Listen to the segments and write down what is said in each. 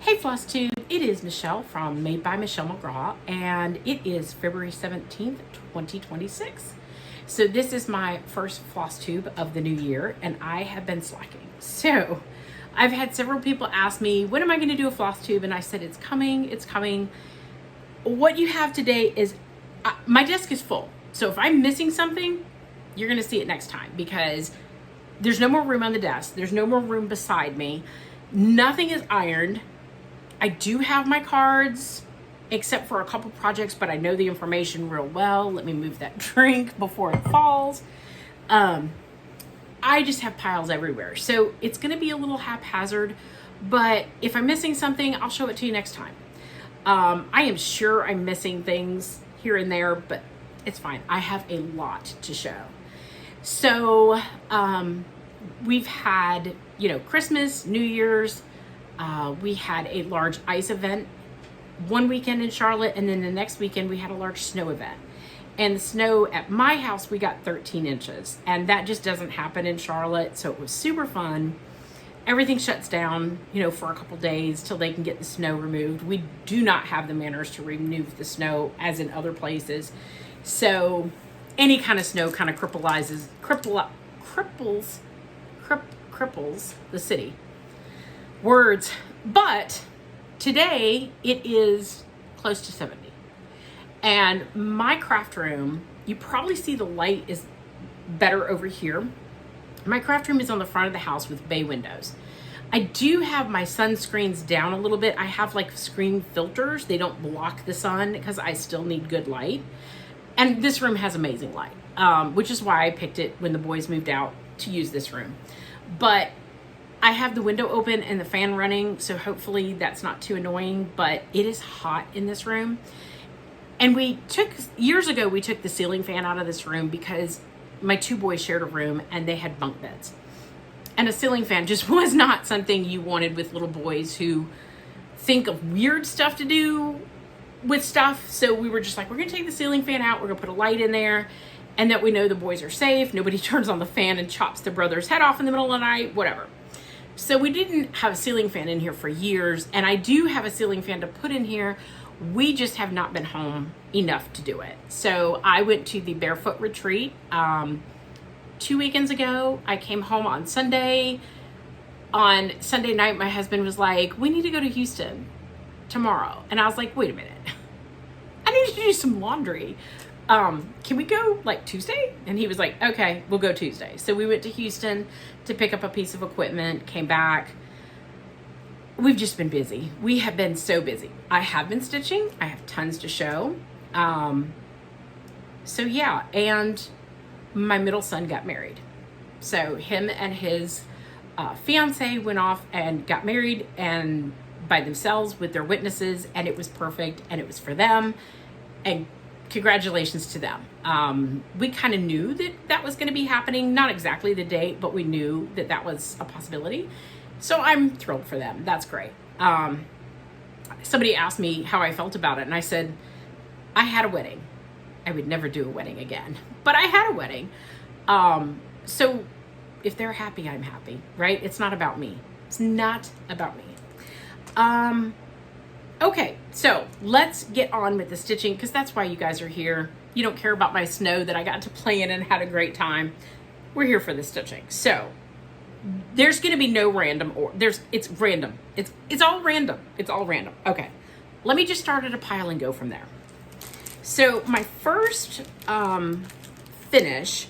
Hey Flosstube, it is Michelle from Made by Michelle McGraw, and it is February 17th, 2026. So this is my first Flosstube of the new year, and I have been slacking. So I've had several people ask me, when am I going to do a Flosstube? And I said, it's coming, it's coming. What you have today is, my desk is full. So if I'm missing something, you're going to see it next time, because there's no more room on the desk. There's no more room beside me. Nothing is ironed. I do have my cards, except for a couple projects, but I know the information real well. Let me move that drink before it falls. I just have piles everywhere. So it's going to be a little haphazard, but if I'm missing something, I'll show it to you next time. I am sure I'm missing things here and there, but it's fine. I have a lot to show. So we've had, Christmas, New Year's. We had a large ice event one weekend in Charlotte, and then the next weekend we had a large snow event. And the snow at my house, we got 13 inches, and that just doesn't happen in Charlotte, so it was super fun. Everything shuts down, for a couple days till they can get the snow removed. We do not have the manners to remove the snow as in other places. So any kind of snow kind of cripples the city. Words. But today it is close to 70. And my craft room, you probably see the light is better over here. My craft room is on the front of the house with bay windows. I do have my sunscreens down a little bit. I have like screen filters. They don't block the sun because I still need good light. And this room has amazing light, which is why I picked it when the boys moved out to use this room. But I have the window open and the fan running, so hopefully that's not too annoying, but it is hot in this room. And years ago, we took the ceiling fan out of this room because my two boys shared a room and they had bunk beds. And a ceiling fan just was not something you wanted with little boys who think of weird stuff to do with stuff. So we were just like, we're gonna take the ceiling fan out, we're gonna put a light in there, and that we know the boys are safe. Nobody turns on the fan and chops the brother's head off in the middle of the night, whatever. So we didn't have a ceiling fan in here for years, and I do have a ceiling fan to put in here. We just have not been home enough to do it. So I went to the barefoot retreat 2 weekends ago. I came home on Sunday. On Sunday night, my husband was like, we need to go to Houston tomorrow. And I was like, wait a minute. I need to do some laundry. Can we go like Tuesday? And he was like, okay, we'll go Tuesday. So we went to Houston to pick up a piece of equipment, came back. We've just been busy. We have been so busy. I have been stitching. I have tons to show. So yeah, and my middle son got married. So him and his fiance went off and got married, and by themselves with their witnesses, and it was perfect, and it was for them, and congratulations to them. We kind of knew that was going to be happening, not exactly the date, but we knew that was a possibility. So I'm thrilled for them. That's great. Somebody asked me how I felt about it, and I said, I had a wedding. I would never do a wedding again, but I had a wedding. So if they're happy, I'm happy, right? It's not about me. It's not about me. Okay, so let's get on with the stitching, because that's why you guys are here. You don't care about my snow that I got to play in and had a great time. We're here for the stitching. So there's going to be no random, it's random. It's all random. It's all random. Okay, let me just start at a pile and go from there. So my first finish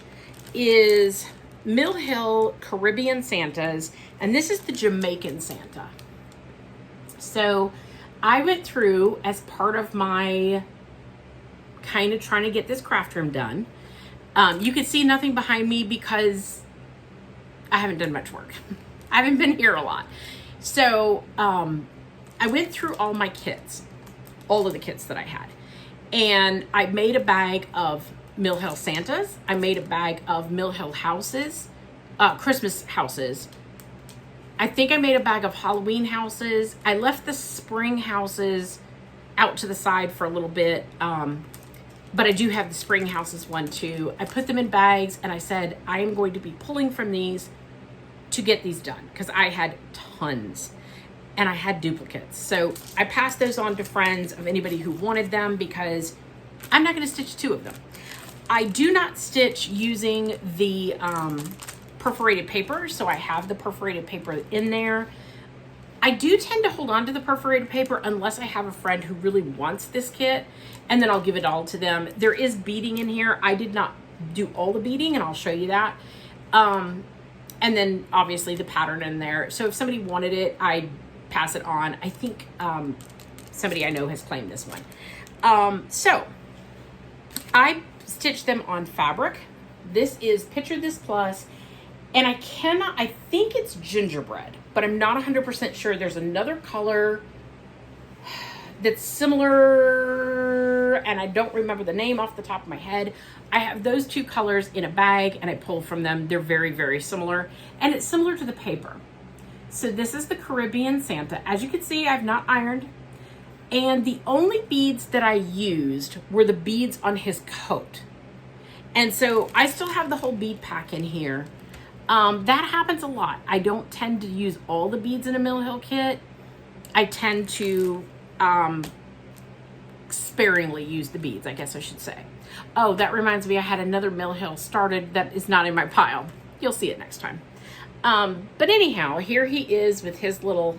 is Mill Hill Caribbean Santas, and this is the Jamaican Santa. So I went through, as part of my kind of trying to get this craft room done. You can see nothing behind me because I haven't done much work. I haven't been here a lot. So I went through all my kits, all of the kits that I had. And I made a bag of Mill Hill Santas. I made a bag of Mill Hill houses, Christmas houses. I think I made a bag of Halloween houses. I left the spring houses out to the side for a little bit. But I do have the spring houses one too. I put them in bags and I said, I am going to be pulling from these to get these done, because I had tons. and I had duplicates. So I passed those on to friends of anybody who wanted them because I'm not going to stitch 2 of them. I do not stitch using the perforated paper, so I have the perforated paper in there. I do tend to hold on to the perforated paper unless I have a friend who really wants this kit, and then I'll give it all to them. There is beading in here. I did not do all the beading, and I'll show you that. And then obviously the pattern in there. So if somebody wanted it, I'd pass it on. I think somebody I know has claimed this one. So I stitched them on fabric. This is Picture This Plus, and I think it's gingerbread, but I'm not 100% sure. There's another color that's similar, and I don't remember the name off the top of my head. I have those 2 colors in a bag, and I pull from them. They're very, very similar, and it's similar to the paper. So this is the Caribbean Santa. As you can see, I've not ironed, and the only beads that I used were the beads on his coat. And so I still have the whole bead pack in here. That happens a lot. I don't tend to use all the beads in a Mill Hill kit. I tend to sparingly use the beads, I guess I should say. Oh, that reminds me, I had another Mill Hill started that is not in my pile. You'll see it next time. But anyhow, here he is with his little,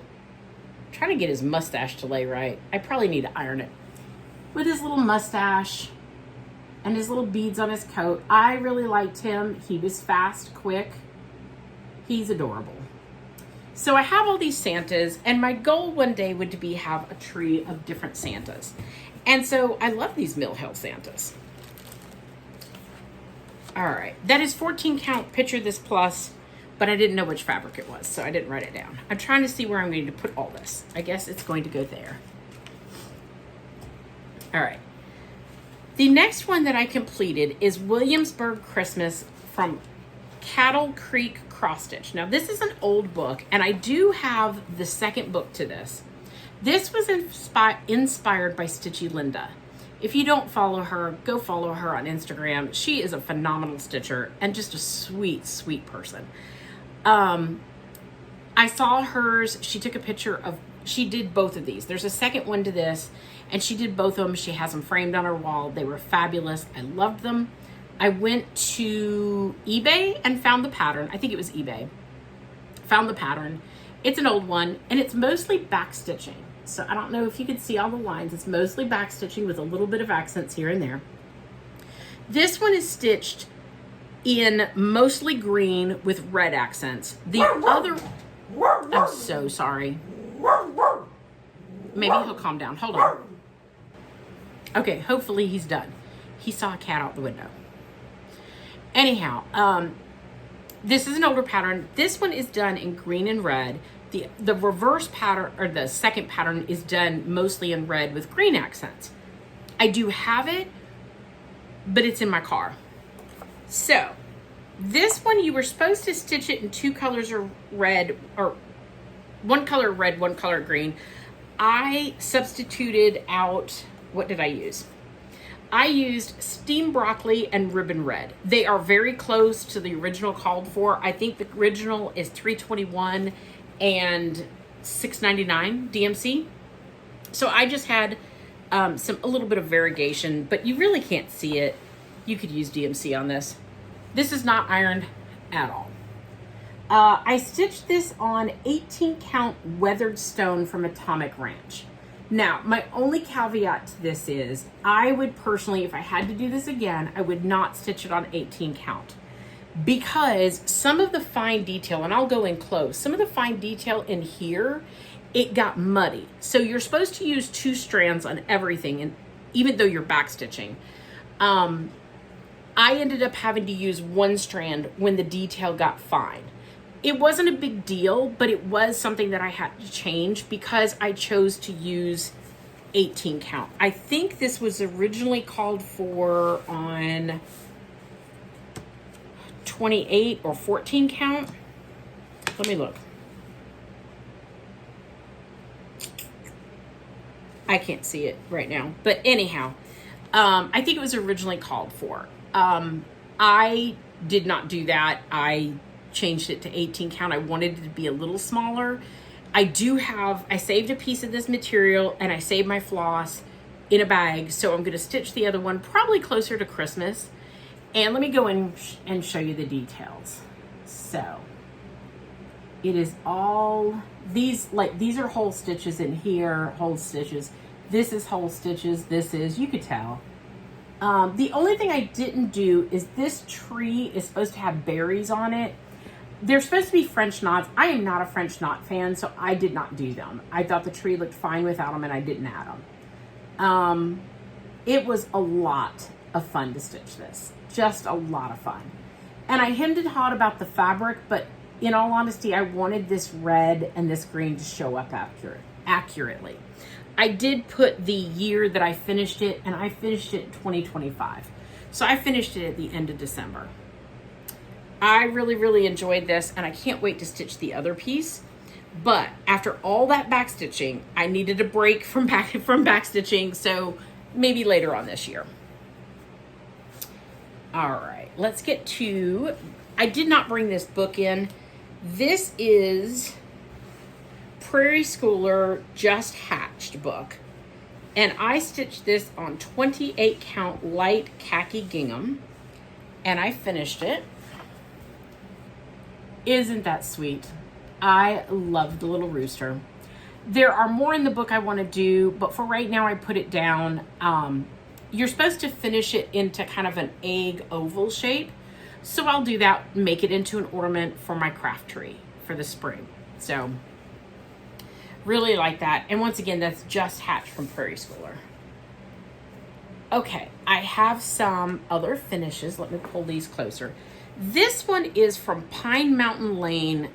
trying to get his mustache to lay right. I probably need to iron it. With his little mustache and his little beads on his coat. I really liked him. He was fast, quick. He's adorable. So I have all these Santas, and my goal one day would be have a tree of different Santas. And so I love these Mill Hill Santas. All right, that is 14 count Picture This Plus, but I didn't know which fabric it was, so I didn't write it down. I'm trying to see where I'm going to put all this. I guess it's going to go there. All right. The next one that I completed is Williamsburg Christmas from Cattle Creek Cross Stitch. Now this is an old book, and I do have the second book to this. This was inspired by Stitchy Linda. If you don't follow her, go follow her on Instagram. She is a phenomenal stitcher and just a sweet, sweet person. I saw hers. She took a picture of, she did both of these. There's a second one to this, and she did both of them. She has them framed on her wall. They were fabulous. I loved them. I went to eBay and found the pattern. I think it was eBay. Found the pattern. It's an old one, and it's mostly back stitching. So I don't know if you can see all the lines. It's mostly back stitching with a little bit of accents here and there. This one is stitched in mostly green with red accents. The other, I'm so sorry. Maybe he'll calm down. Hold on. Okay, hopefully he's done. He saw a cat out the window. Anyhow, this is an older pattern. This one is done in green and red. The reverse pattern, or the second pattern, is done mostly in red with green accents. I do have it, but it's in my car. So this one, you were supposed to stitch it in 2 colors of red, or 1 color red, 1 color green. I substituted out, what did I use? I used steamed broccoli and ribbon red. They are very close to the original called for. I think the original is $3.21 and $6.99 DMC. So I just had a little bit of variegation, but you really can't see it. You could use DMC on this. This is not ironed at all. I stitched this on 18 count weathered stone from Atomic Ranch. Now, my only caveat to this is I would personally, if I had to do this again, I would not stitch it on 18 count, because some of the fine detail, and I'll go in close, some of the fine detail in here, it got muddy. So you're supposed to use 2 strands on everything, and even though you're back stitching, I ended up having to use 1 strand when the detail got fine. It wasn't a big deal, but it was something that I had to change because I chose to use 18 count. I think this was originally called for on 28 or 14 count. Let me look. I can't see it right now, but anyhow, I think it was originally called for. I did not do that. I changed it to 18 count. I wanted it to be a little smaller. I saved a piece of this material and I saved my floss in a bag. So I'm going to stitch the other one probably closer to Christmas. And let me go in and show you the details. So it is all these are whole stitches in here, whole stitches. This is whole stitches. This is, you could tell. The only thing I didn't do is this tree is supposed to have berries on it. They're supposed to be French knots. I am not a French knot fan, so I did not do them. I thought the tree looked fine without them, and I didn't add them. It was a lot of fun to stitch this. Just a lot of fun. And I hemmed and hawed about the fabric, but in all honesty, I wanted this red and this green to show up accurately. I did put the year that I finished it, and I finished it in 2025. So I finished it at the end of December. I really, really enjoyed this, and I can't wait to stitch the other piece. But after all that back stitching, I needed a break from back stitching, so maybe later on this year. All right, let's get to, I did not bring this book in. This is Prairie Schooler Just Hatched book. And I stitched this on 28 count light khaki gingham, and I finished it. Isn't that sweet? I love the little rooster. There are more in the book I want to do, but for right now I put it down. You're supposed to finish it into kind of an egg oval shape. So I'll do that, make it into an ornament for my craft tree for the spring. So really like that. And once again, that's Just Hatched from Prairie Schooler. Okay, I have some other finishes. Let me pull these closer. This one is from Pine Mountain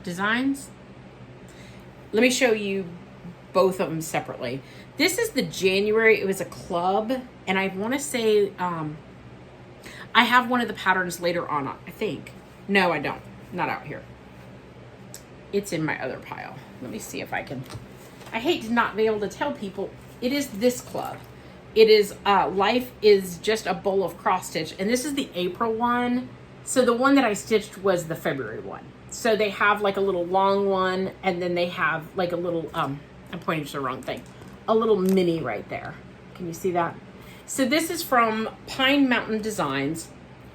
Designs. Let me show you both of them separately. This is the January, it was a club, and I want to say, I have one of the patterns later on, I think. No, I don't. Not out here. It's in my other pile. Let me see if I can. I hate to not be able to tell people. It is this club. It is Life is Just a Bowl of Cross Stitch, and this is the April one. So the one that I stitched was the February one. So they have like a little long one, and then they have like a little, I'm pointing to the wrong thing, a little mini right there. Can you see that? So this is from Pine Mountain Designs.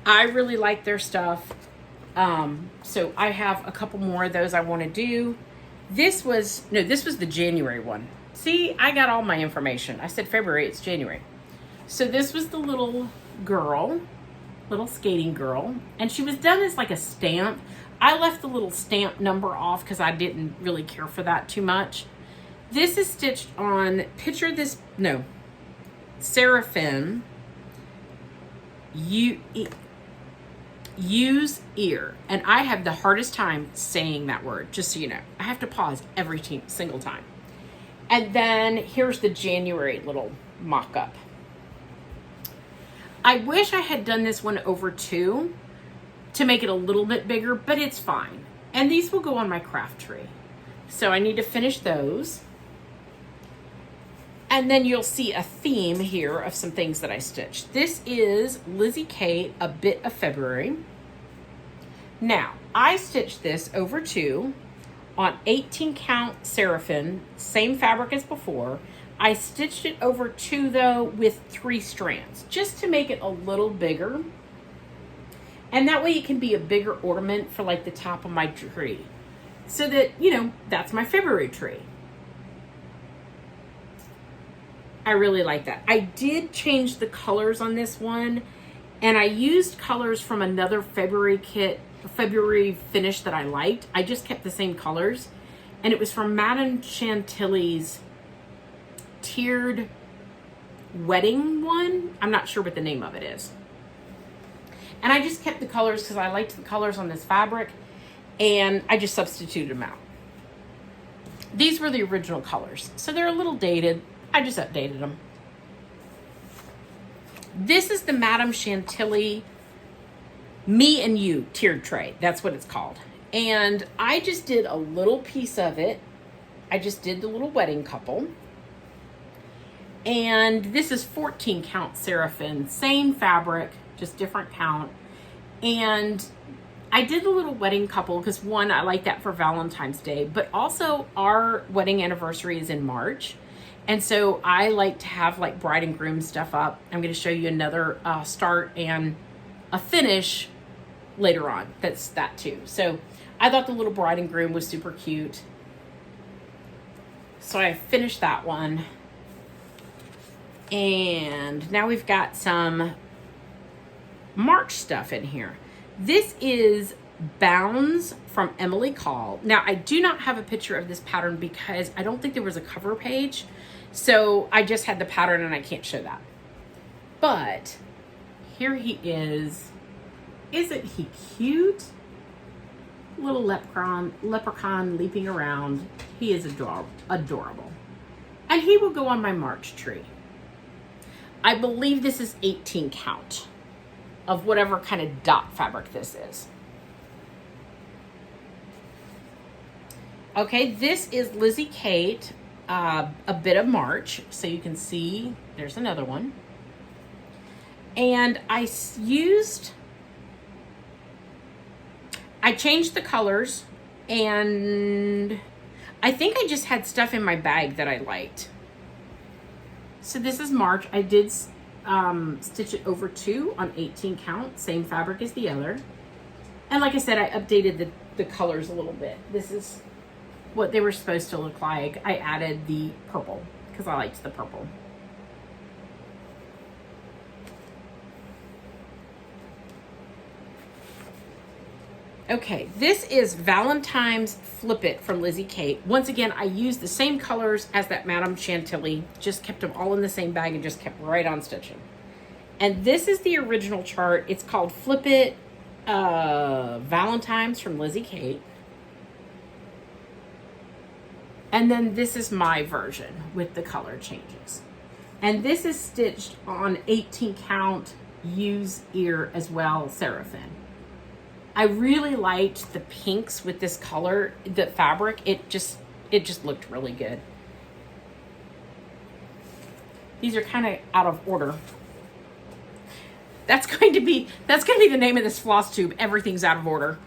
I really like their stuff. So I have a couple more of those I want to do. This was the January one. See, I got all my information. I said February, it's January. So this was the little girl, little skating girl, and she was done as like a stamp. I left the little stamp number off because I didn't really care for that too much. This is stitched on, picture this, no, Seraphim, use ear. And I have the hardest time saying that word, just so you know. I have to pause every single time. And then here's the January little mock-up. I wish I had done this one over 2 to make it a little bit bigger, but it's fine. And these will go on my craft tree. So I need to finish those. And then you'll see a theme here of some things that I stitched. This is Lizzie Kate, A Bit of February. Now, I stitched this over 2 on 18 count Seraphim, same fabric as before. I stitched it over 2 though with 3 strands, just to make it a little bigger. And that way it can be a bigger ornament for like the top of my tree. So that, you know, that's my February tree. I really like that. I did change the colors on this one, and I used colors from another February finish that I liked. I just kept the same colors, and it was from Madame Chantilly's tiered wedding one. I'm not sure what the name of it is. And I just kept the colors because I liked the colors on this fabric, and I just substituted them out. These were the original colors, so they're a little dated. I just updated them. This is the Madame Chantilly Me and You tiered tray. That's what it's called. And I just did a little piece of it. I just did the little wedding couple. And this is 14 count Seraphim. Same fabric, just different count. And I did the little wedding couple because one, I like that for Valentine's Day, but also our wedding anniversary is in March. And so I like to have like bride and groom stuff up. I'm going to show you another start and a finish later on. That's that too. So I thought the little bride and groom was super cute. So I finished that one. And now we've got some March stuff in here. This is Bounds from Emily Call. Now, I do not have a picture of this pattern because I don't think there was a cover page. So I just had the pattern and I can't show that. But here he is. Isn't he cute? Little leprechaun leaping around. He is adorable. And he will go on my March tree. I believe this is 18 count of whatever kind of dot fabric this is. Okay, this is Lizzie Kate, a bit of March. So you can see there's another one. And I changed the colors, and I think I just had stuff in my bag that I liked. So this is March. I did stitch it over 2 on 18 count, same fabric as the other. And like I said, I updated the colors a little bit. This is what they were supposed to look like. I added the purple because I liked the purple. Okay, this is Valentine's Flip It from Lizzie Kate. Once again, I used the same colors as that Madame Chantilly, just kept them all in the same bag and just kept right on stitching. And this is the original chart. It's called Flip It Valentine's from Lizzie Kate. And then this is my version with the color changes. And this is stitched on 18 count use ear as well, Seraphim. I really liked the pinks with this color, the fabric. It just looked really good. These are kind of out of order. That's going to be the name of this floss tube. Everything's out of order.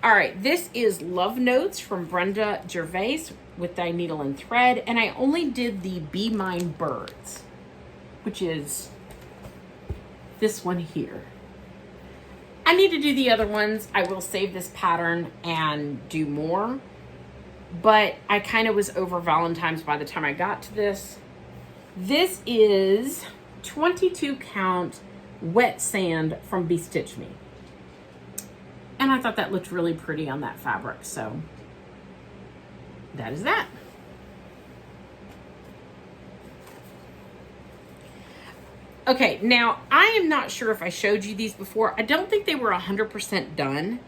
All right, this is Love Notes from Brenda Gervais with Thy Needle and Thread, and I only did the Be Mine Birds, which is this one here. I need to do the other ones. I will save this pattern and do more, but I kind of was over Valentine's by the time I got to this. This is 22 count Wet Sand from Be Stitch Me. And I thought that looked really pretty on that fabric, so that is that. Okay, now I am not sure if I showed you these before. I don't think they were 100% done.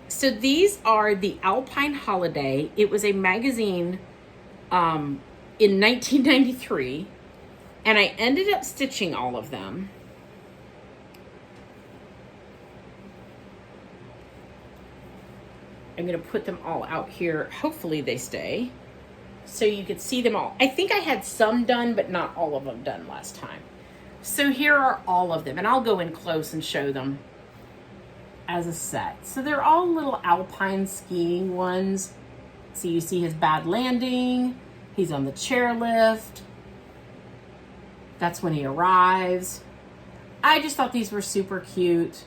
So these are the Alpine Holiday. It was a magazine in 1993, and I ended up stitching all of them. I'm going to put them all out here. Hopefully they stay, so you could see them all. I think I had some done, but not all of them done last time. So here are all of them, and I'll go in close and show them as a set. So they're all little alpine skiing ones. So you see his bad landing. He's on the chairlift. That's when he arrives. I just thought these were super cute.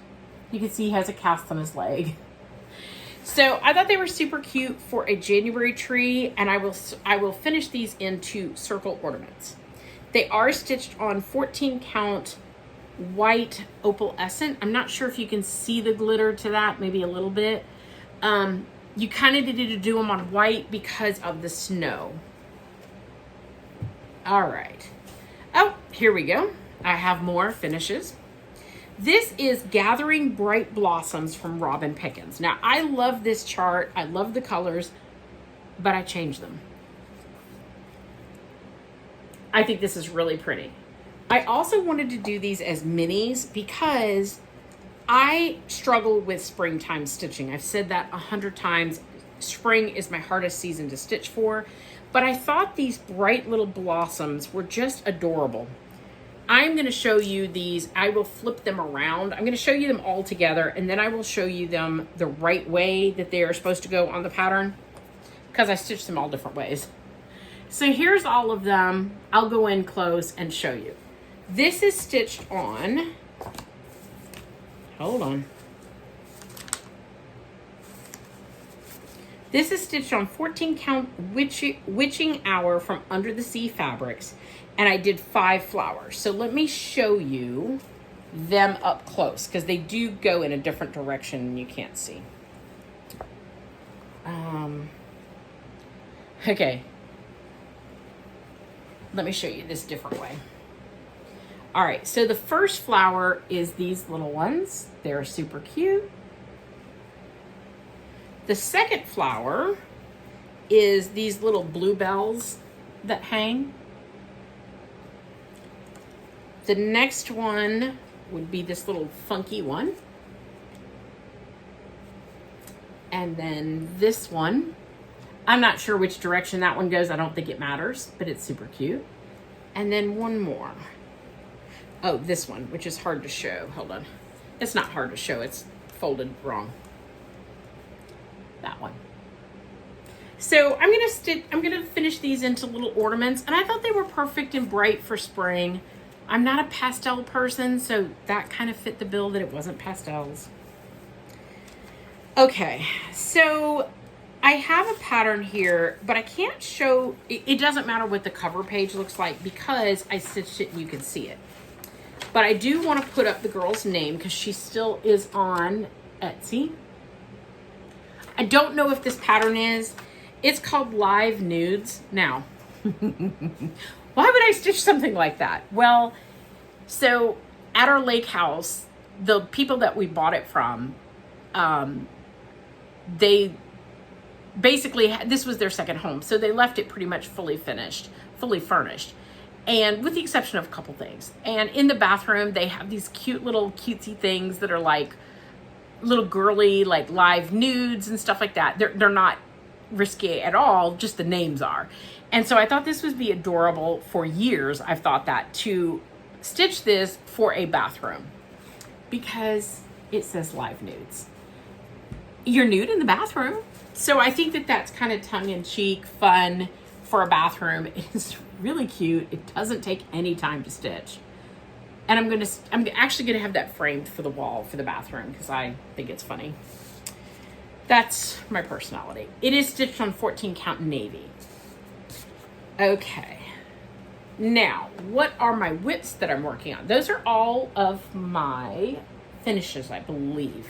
You can see he has a cast on his leg. So I thought they were super cute for a January tree, and I will finish these into circle ornaments. They are stitched on 14 count white opalescent. I'm not sure if you can see the glitter to that, maybe a little bit. You kind of needed to do them on white because of the snow. All right. Oh, here we go. I have more finishes. This is Gathering Bright Blossoms from Robin Pickens. Now, I love this chart. I love the colors, but I changed them. I think this is really pretty. I also wanted to do these as minis because I struggle with springtime stitching. I've said that 100 times. Spring is my hardest season to stitch for, but I thought these bright little blossoms were just adorable. I'm going to show you these. I will flip them around. I'm going to show you them all together, and then I will show you them the right way that they are supposed to go on the pattern, because I stitched them all different ways. So here's all of them. I'll go in close and show you. This is stitched on, hold on. This is stitched on 14 count witching hour from Under the Sea fabrics, and I did 5 flowers. So let me show you them up close, because they do go in a different direction and you can't see. Okay. Let me show you this different way. All right, so the first flower is these little ones. They're super cute. The second flower is these little bluebells that hang. The next one would be this little funky one. And then this one, I'm not sure which direction that one goes. I don't think it matters, but it's super cute. And then one more. Oh, this one, which is hard to show. Hold on. It's not hard to show. It's folded wrong. That one. So I'm gonna finish these into little ornaments, and I thought they were perfect and bright for spring. I'm not a pastel person, so that kind of fit the bill that it wasn't pastels. Okay, so I have a pattern here, but I can't show, it doesn't matter what the cover page looks like because I stitched it and you can see it. But I do want to put up the girl's name because she still is on Etsy. I don't know if this pattern is. It's called Live Nudes. Now, why would I stitch something like that? Well, so at our lake house, the people that we bought it from, they basically, this was their second home. So they left it pretty much fully finished, fully furnished. And with the exception of a couple things. And in the bathroom, they have these cute little cutesy things that are like little girly, like live nudes and stuff like that. They're not risque at all, just the names are. And so I thought this would be adorable. For years I've thought that, to stitch this for a bathroom because it says live nudes. You're nude in the bathroom. So I think that that's kind of tongue-in-cheek fun for a bathroom. It's really cute. It doesn't take any time to stitch. And I'm actually gonna have that framed for the wall for the bathroom because I think it's funny. That's my personality. It is stitched on 14 count navy. Okay. Now, what are my whips that I'm working on? Those are all of my finishes, I believe.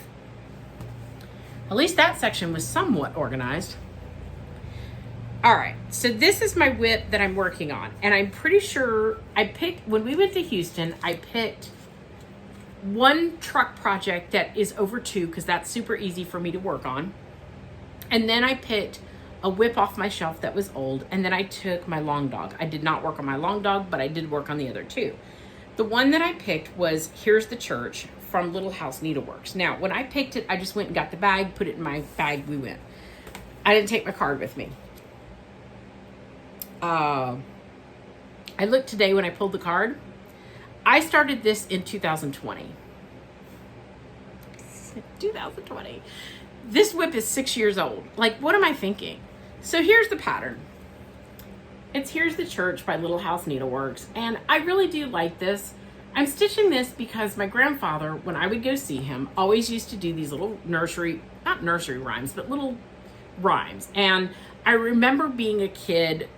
At least that section was somewhat organized. All right, so this is my whip that I'm working on. And I'm pretty sure I picked, when we went to Houston, I picked one truck project that is over 2 because that's super easy for me to work on. And then I picked a whip off my shelf that was old. And then I took my long dog. I did not work on my long dog, but I did work on the other 2. The one that I picked was Here's the Church from Little House Needleworks. Now, when I picked it, I just went and got the bag, put it in my bag, we went. I didn't take my card with me. I looked today when I pulled the card. I started this in 2020. 2020. This whip is 6 years old. Like, what am I thinking? So here's the pattern. It's Here's the Church by Little House Needleworks. And I really do like this. I'm stitching this because my grandfather, when I would go see him, always used to do these little not nursery rhymes, but little rhymes. And I remember being a kid,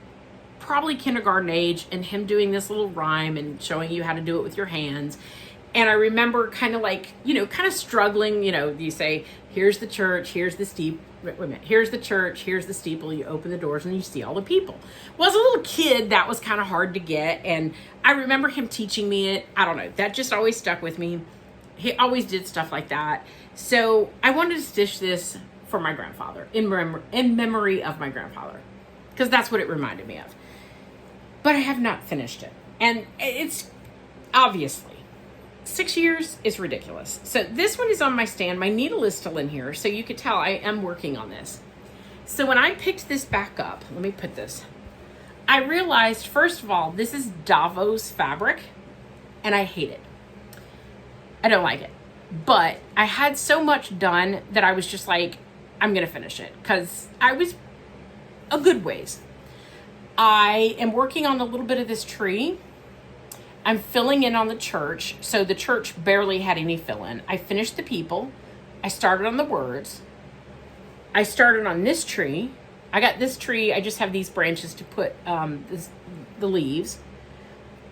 probably kindergarten age, and him doing this little rhyme and showing you how to do it with your hands. And I remember kind of like, kind of struggling, you say, here's the church, here's the steeple, wait a minute, here's the church, here's the steeple, you open the doors and you see all the people. Well, as a little kid, that was kind of hard to get. And I remember him teaching me it. I don't know, that just always stuck with me. He always did stuff like that. So I wanted to stitch this for my grandfather, in memory of my grandfather, because that's what it reminded me of. But I have not finished it. And it's obviously 6 years is ridiculous. So this one is on my stand. My needle is still in here, so you could tell I am working on this. So when I picked this back up, let me put this. I realized, first of all, this is Davos fabric. and I hate it. I don't like it. But I had so much done that I was just like, I'm going to finish it because I was a good ways. I am working on a little bit of this tree. I'm filling in on the church. So the church barely had any fill in. I finished the people. I started on the words. I started on this tree. I got this tree. I just have these branches to put the leaves.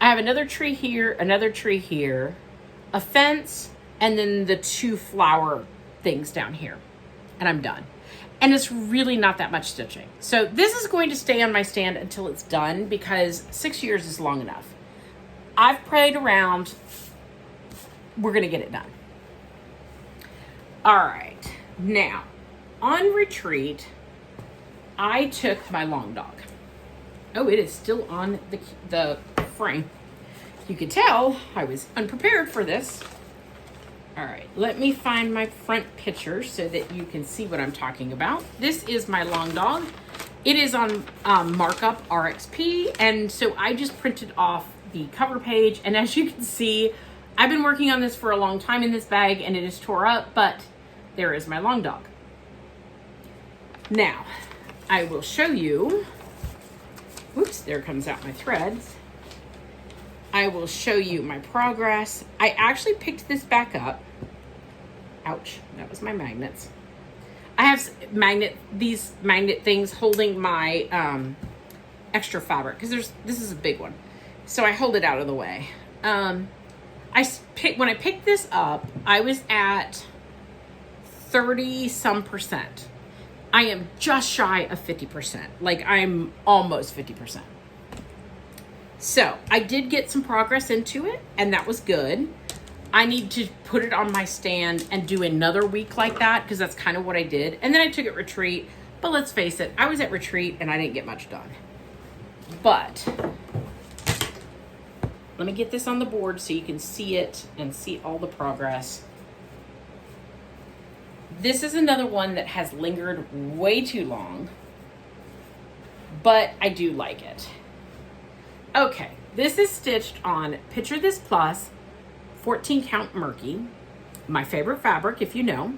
I have another tree here, a fence, and then the 2 flower things down here. And I'm done. And it's really not that much stitching. So this is going to stay on my stand until it's done because 6 years is long enough. I've played around. We're going to get it done. All right. Now, on retreat, I took my long dog. Oh, it is still on the frame. You can tell I was unprepared for this. All right, let me find my front picture so that you can see what I'm talking about. This is my long dog. It is on markup RXP, and so I just printed off the cover page, and as you can see, I've been working on this for a long time in this bag, and it is tore up, but there is my long dog. Now, I will show you, whoops, there comes out my threads. I will show you my progress. I actually picked this back up. Ouch, that was my magnets. I have these magnet things holding my extra fabric because this is a big one. So I hold it out of the way. When I picked this up, I was at 30% I am just shy of 50%. Like I'm almost 50%. So I did get some progress into it, and that was good. I need to put it on my stand and do another week like that because that's kind of what I did. And then I took it retreat. But let's face it, I was at retreat and I didn't get much done. But let me get this on the board so you can see it and see all the progress. This is another one that has lingered way too long, but I do like it. Okay, this is stitched on Picture This Plus 14 count Murky, my favorite fabric if you know,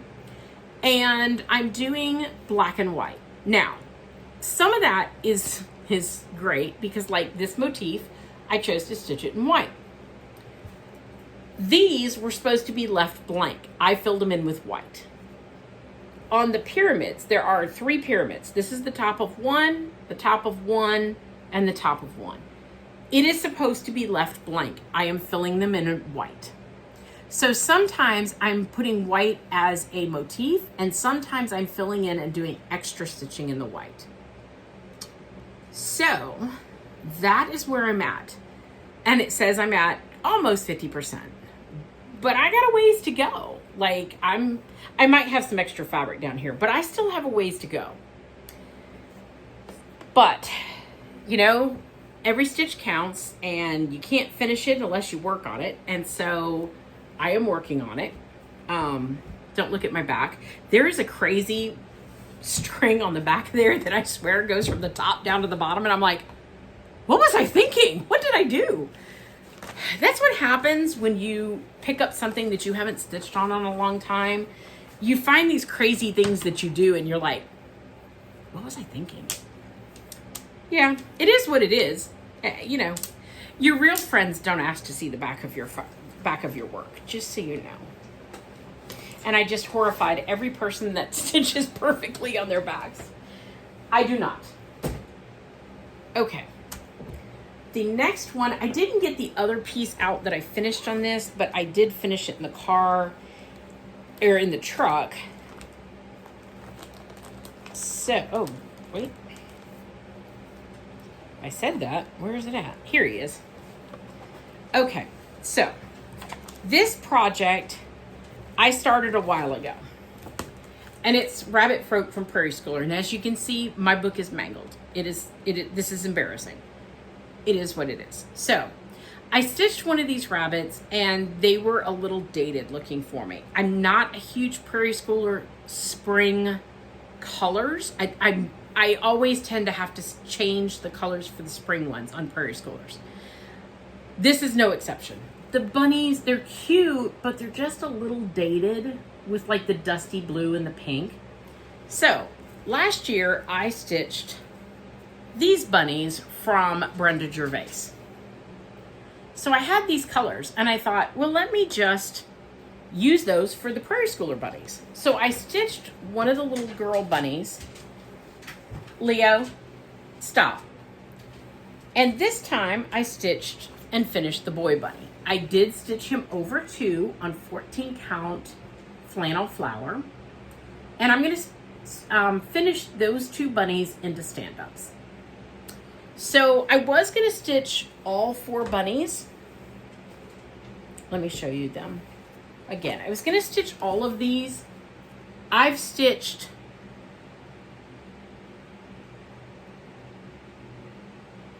and I'm doing black and white. Now, some of that is great because like this motif, I chose to stitch it in white. These were supposed to be left blank. I filled them in with white. On the pyramids, there are 3 pyramids. This is the top of one, the top of one, and the top of one. It is supposed to be left blank. I am filling them in white. So sometimes I'm putting white as a motif, and sometimes I'm filling in and doing extra stitching in the white. So that is where I'm at. And it says I'm at almost 50%. But I got a ways to go. Like I might have some extra fabric down here, but I still have a ways to go. But, you know, every stitch counts and you can't finish it unless you work on it. And so I am working on it. Don't look at my back. There is a crazy string on the back there that I swear goes from the top down to the bottom. And I'm like, what was I thinking? What did I do? That's what happens when you pick up something that you haven't stitched on a long time. You find these crazy things that you do and you're like, what was I thinking? Yeah, it is what it is. You know, your real friends don't ask to see the back of your work, just so you know. And I just horrified every person that stitches perfectly on their backs. I do not. Okay. The next one, I didn't get the other piece out that I finished on this, but I did finish it in the car, or in the truck. So, oh, wait. I said that. Where is it at? Here he is. Okay, so this project I started a while ago. And it's Rabbit Throat from Prairie Schooler. And as you can see, my book is mangled. This is embarrassing. It is what it is. So I stitched one of these rabbits and they were a little dated looking for me. I'm not a huge Prairie Schooler spring colors. I always tend to have to change the colors for the spring ones on Prairie Schoolers. This is no exception. the bunnies, they're cute, but they're just a little dated with like the dusty blue and the pink. So last year I stitched these bunnies from Brenda Gervais. So I had these colors and I thought, well, let me just use those for the Prairie Schooler bunnies. So I stitched one of the little girl bunnies. Leo, stop. And this time I stitched and finished the boy bunny. I did stitch him over 2 on 14 count flannel flower. And I'm gonna finish those 2 bunnies into stand-ups. So I was gonna stitch all 4 bunnies. Let me show you them. Again, I was gonna stitch all of these. I've stitched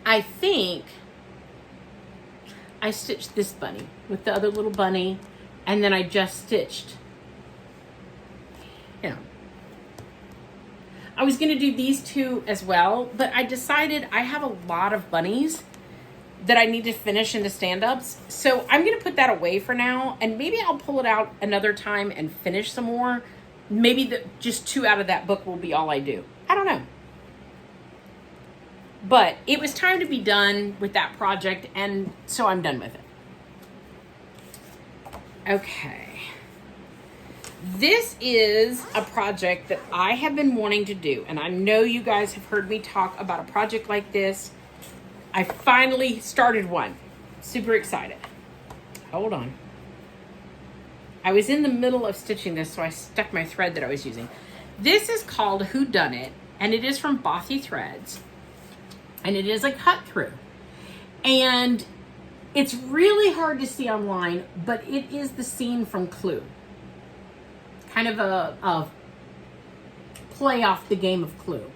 I think I stitched this bunny with the other little bunny, and then I just stitched, you know. I was gonna do these 2 as well, but I decided I have a lot of bunnies that I need to finish into stand-ups. So I'm gonna put that away for now, and maybe I'll pull it out another time and finish some more. Maybe just 2 out of that book will be all I do. I don't know. But it was time to be done with that project, and so I'm done with it. Okay. This is a project that I have been wanting to do, and I know you guys have heard me talk about a project like this. I finally started one. Super excited. Hold on. I was in the middle of stitching this, so I stuck my thread that I was using. This is called Who Done It, and it is from Bothy Threads. And it is a cut through. And it's really hard to see online, but it is the scene from Clue. Kind of a play off the game of Clue.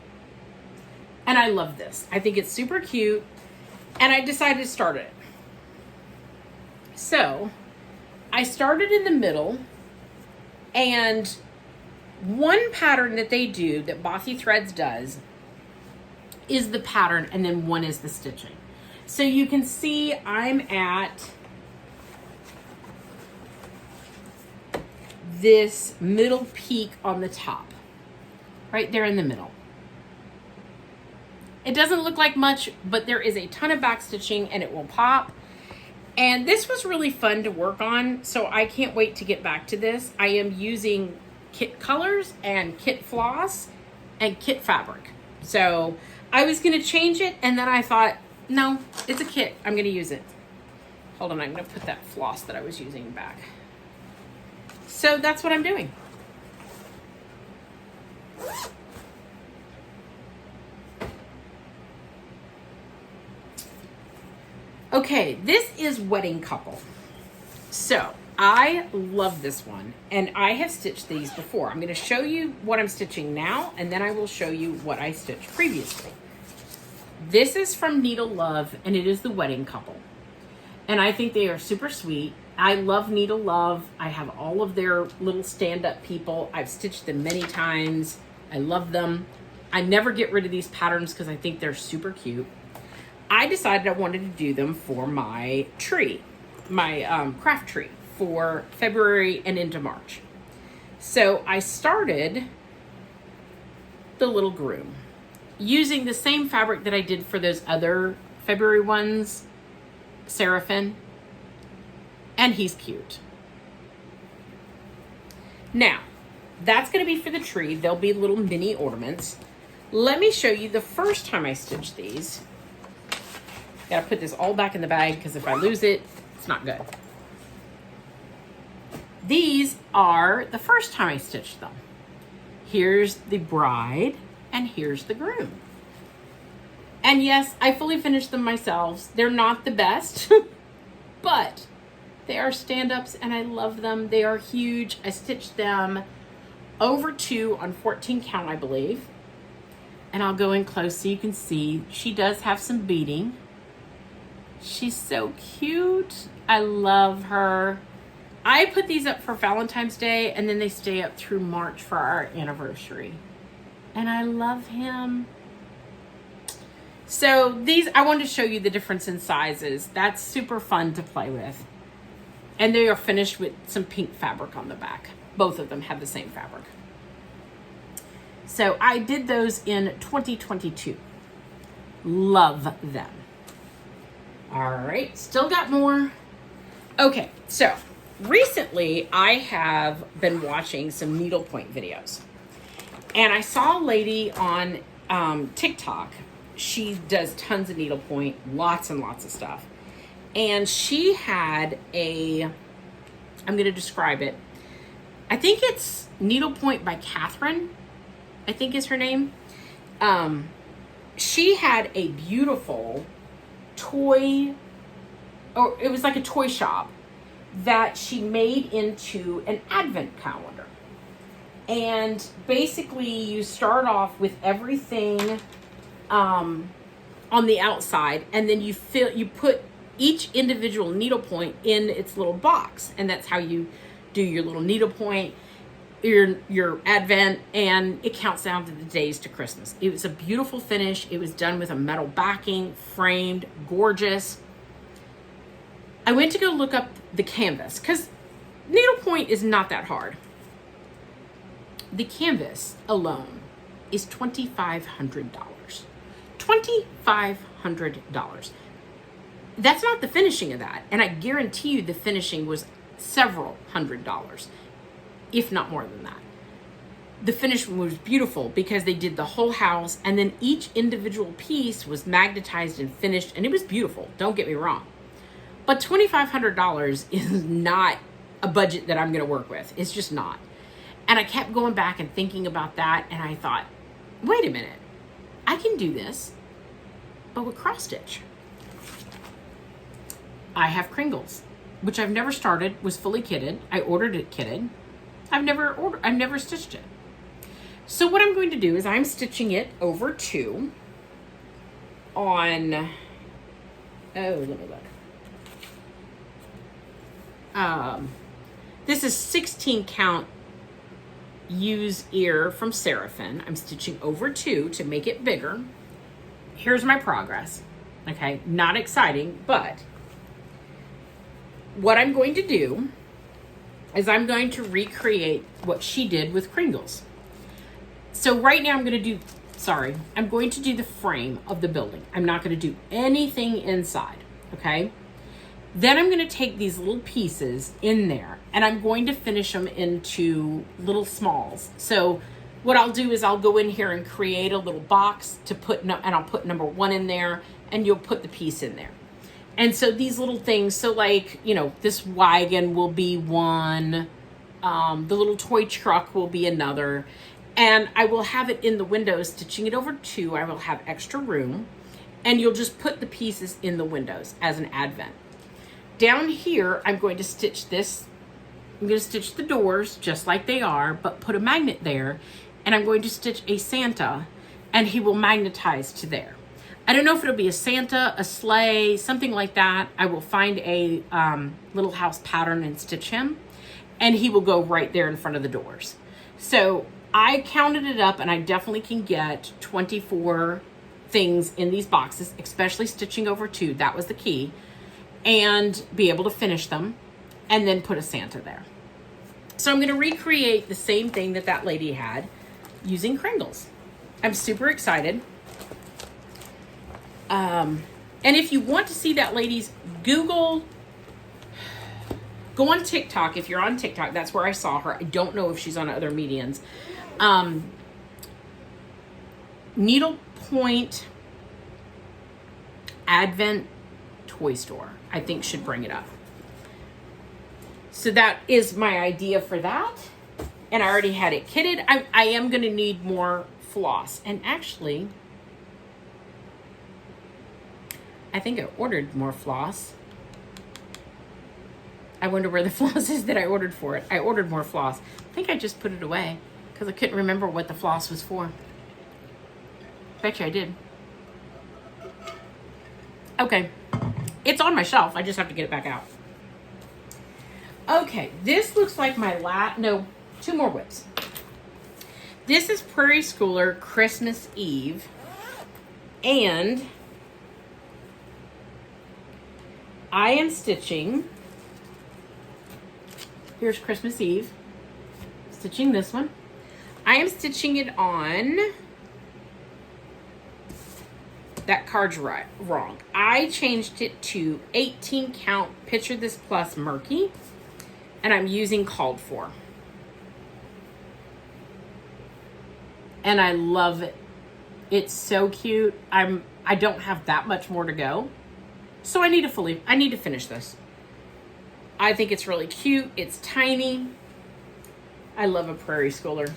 And I love this. I think it's super cute. And I decided to start it. So I started in the middle, and one pattern that they do, that Bothy Threads does, is the pattern, and then one is the stitching. So you can see I'm at this middle peak on the top, right there in the middle. It doesn't look like much, but there is a ton of back stitching and it will pop. And this was really fun to work on, so I can't wait to get back to this. I am using kit colors and kit floss and kit fabric. So I was gonna change it, and then I thought, no, it's a kit, I'm gonna use it. Hold on, I'm gonna put that floss that I was using back. So that's what I'm doing. Okay, this is Wedding Couple. So I love this one, and I have stitched these before. I'm going to show you what I'm stitching now, and then I will show you what I stitched previously. This is from Needle Love, and it is the Wedding Couple. And I think they are super sweet. I love Needle Love. I have all of their little stand-up people. I've stitched them many times. I love them. I never get rid of these patterns because I think they're super cute. I decided I wanted to do them for my tree, my craft tree, for February and into March. So I started the little groom using the same fabric that I did for those other February ones, Seraphim, and he's cute. Now, that's going to be for the tree. There'll be little mini ornaments. Let me show you the first time I stitched these. Gotta put this all back in the bag because if I lose it, it's not good. These are the first time I stitched them. Here's the bride and here's the groom. And yes, I fully finished them myself. They're not the best, but they are stand-ups and I love them. They are huge. I stitched them over 2 on 14 count, I believe. And I'll go in close so you can see. She does have some beading. She's so cute. I love her. I put these up for Valentine's Day, and then they stay up through March for our anniversary. And I love him. So these, I wanted to show you the difference in sizes. That's super fun to play with. And they are finished with some pink fabric on the back. Both of them have the same fabric. So I did those in 2022. Love them. All right, still got more. Okay, so recently I have been watching some needlepoint videos. And I saw a lady on TikTok. She does tons of needlepoint, lots and lots of stuff. And she had I'm going to describe it. I think it's Needlepoint by Catherine, I think is her name. She had a beautiful toy, or it was like a toy shop that she made into an advent calendar. And basically you start off with everything on the outside, and then you put each individual needlepoint in its little box, and that's how you do your little needlepoint, your advent, and it counts down to the days to Christmas. It was a beautiful finish. It was done with a metal backing, framed, gorgeous. I went to go look up the canvas because needlepoint is not that hard. The canvas alone is $2,500. $2,500. That's not the finishing of that. And I guarantee you the finishing was several $100s, if not more than that. The finish was beautiful because they did the whole house, and then each individual piece was magnetized and finished, and it was beautiful. Don't get me wrong. But $2,500 is not a budget that I'm going to work with. It's just not. And I kept going back and thinking about that, and I thought, wait a minute. I can do this, but with cross stitch. I have Kringles, which I've never started, was fully kitted. I ordered it kitted. I've never stitched it. So what I'm going to do is I'm stitching it over two on, let me look. This is 16 count use ear from Seraphim. I'm stitching over two to make it bigger. Here's my progress. Okay, not exciting, but what I'm going to do is I'm going to recreate what she did with Kringles. So right now I'm going to do the frame of the building. I'm not going to do anything inside, okay? Then I'm going to take these little pieces in there and I'm going to finish them into little smalls. So what I'll do is I'll go in here and create a little box to put, and I'll put number 1 in there, and you'll put the piece in there. And so these little things, so like, this wagon will be one, the little toy truck will be another, and I will have it in the windows, stitching it over two. I will have extra room, and you'll just put the pieces in the windows as an advent. Down here, I'm going to stitch this. I'm going to stitch the doors just like they are, but put a magnet there, and I'm going to stitch a Santa, and he will magnetize to there. I don't know if it'll be a Santa, a sleigh, something like that. I will find a little house pattern and stitch him, and he will go right there in front of the doors. So I counted it up, and I definitely can get 24 things in these boxes, especially stitching over two. That was the key. And be able to finish them, and then put a Santa there. So I'm going to recreate the same thing that lady had using Kringles. I'm super excited. And if you want to see that lady's, go on TikTok. If you're on TikTok, that's where I saw her. I don't know if she's on other mediums. Needlepoint Advent Toy Store, I think, should bring it up. So that is my idea for that. And I already had it kitted. I am going to need more floss. And actually, I think I ordered more floss. I wonder where the floss is that I ordered for it. I ordered more floss. I think I just put it away because I couldn't remember what the floss was for. Bet you I did. Okay. It's on my shelf. I just have to get it back out. Okay. This looks like my two more whips. This is Prairie Schooler Christmas Eve. And I am stitching Here's Christmas Eve. Stitching this one. I am stitching it on, that card's wrong. I changed it to 18 count Picture This Plus Murky, and I'm using Called For. And I love it. It's so cute. I don't have that much more to go. So I need to finish this. I think it's really cute. It's tiny. I love a Prairie Schooler.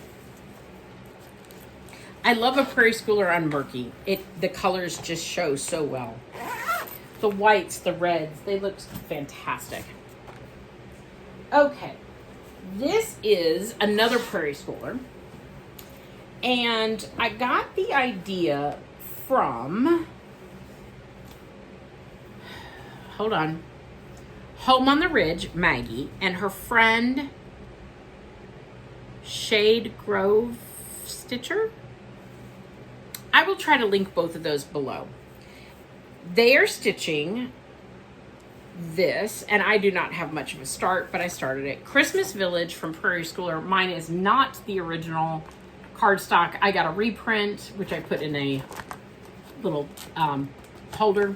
I love a Prairie Schooler on Murky. The colors just show so well. The whites, the reds, they look fantastic. Okay. This is another Prairie Schooler. And I got the idea from, hold on, Home on the Ridge, Maggie, and her friend, Shade Grove Stitcher. I will try to link both of those below. They are stitching this, and I do not have much of a start, but I started it. Christmas Village from Prairie Schooler. Mine is not the original cardstock. I got a reprint, which I put in a little holder.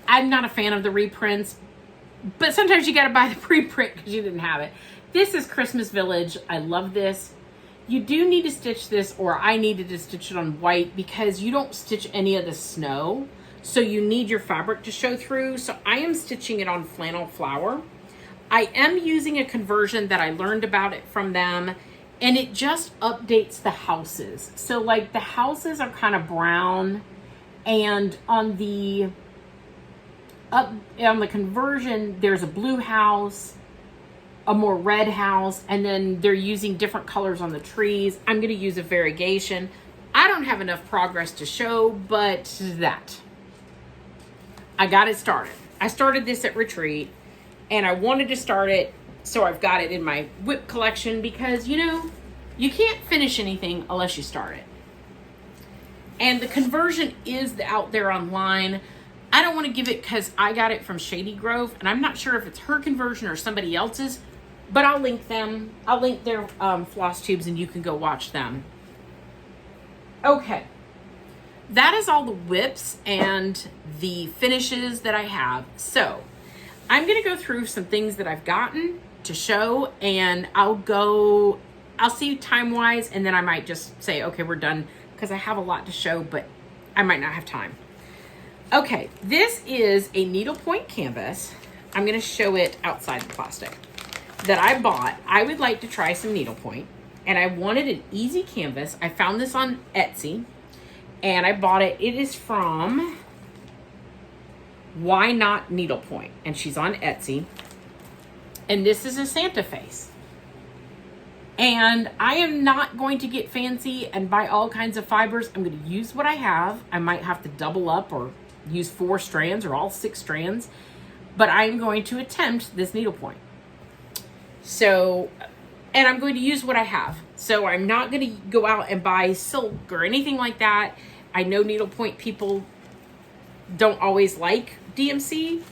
I'm not a fan of the reprints, but sometimes you got to buy the preprint because you didn't have it. This is Christmas Village. I love this. You do need to stitch this, or I needed to stitch it on white because you don't stitch any of the snow. So you need your fabric to show through. So I am stitching it on flannel flower. I am using a conversion that I learned about it from them, and it just updates the houses. So like the houses are kind of brown, and on the conversion, there's a blue house, a more red house, and then they're using different colors on the trees. I'm going to use a variegation. I don't have enough progress to show, but that. I got it started. I started this at retreat, and I wanted to start it, so I've got it in my whip collection because, you know, you can't finish anything unless you start it. And the conversion is out there online. I don't want to give it because I got it from Shady Grove, and I'm not sure if it's her conversion or somebody else's, but I'll link them. I'll link their Flosstubes, and you can go watch them. Okay. That is all the whips and the finishes that I have. So I'm going to go through some things that I've gotten to show, and I'll see time-wise, and then I might just say, okay, we're done, because I have a lot to show, but I might not have time. Okay, this is a needlepoint canvas. I'm going to show it outside the plastic that I bought. I would like to try some needlepoint, and I wanted an easy canvas. I found this on Etsy, and I bought it. It is from Why Not Needlepoint, and she's on Etsy. And this is a Santa face. And I am not going to get fancy and buy all kinds of fibers. I'm going to use what I have. I might have to double up or use 4 strands or all 6 strands, but I'm going to attempt this needlepoint. So, and I'm going to use what I have. So I'm not going to go out and buy silk or anything like that. I know needlepoint people don't always like DMC,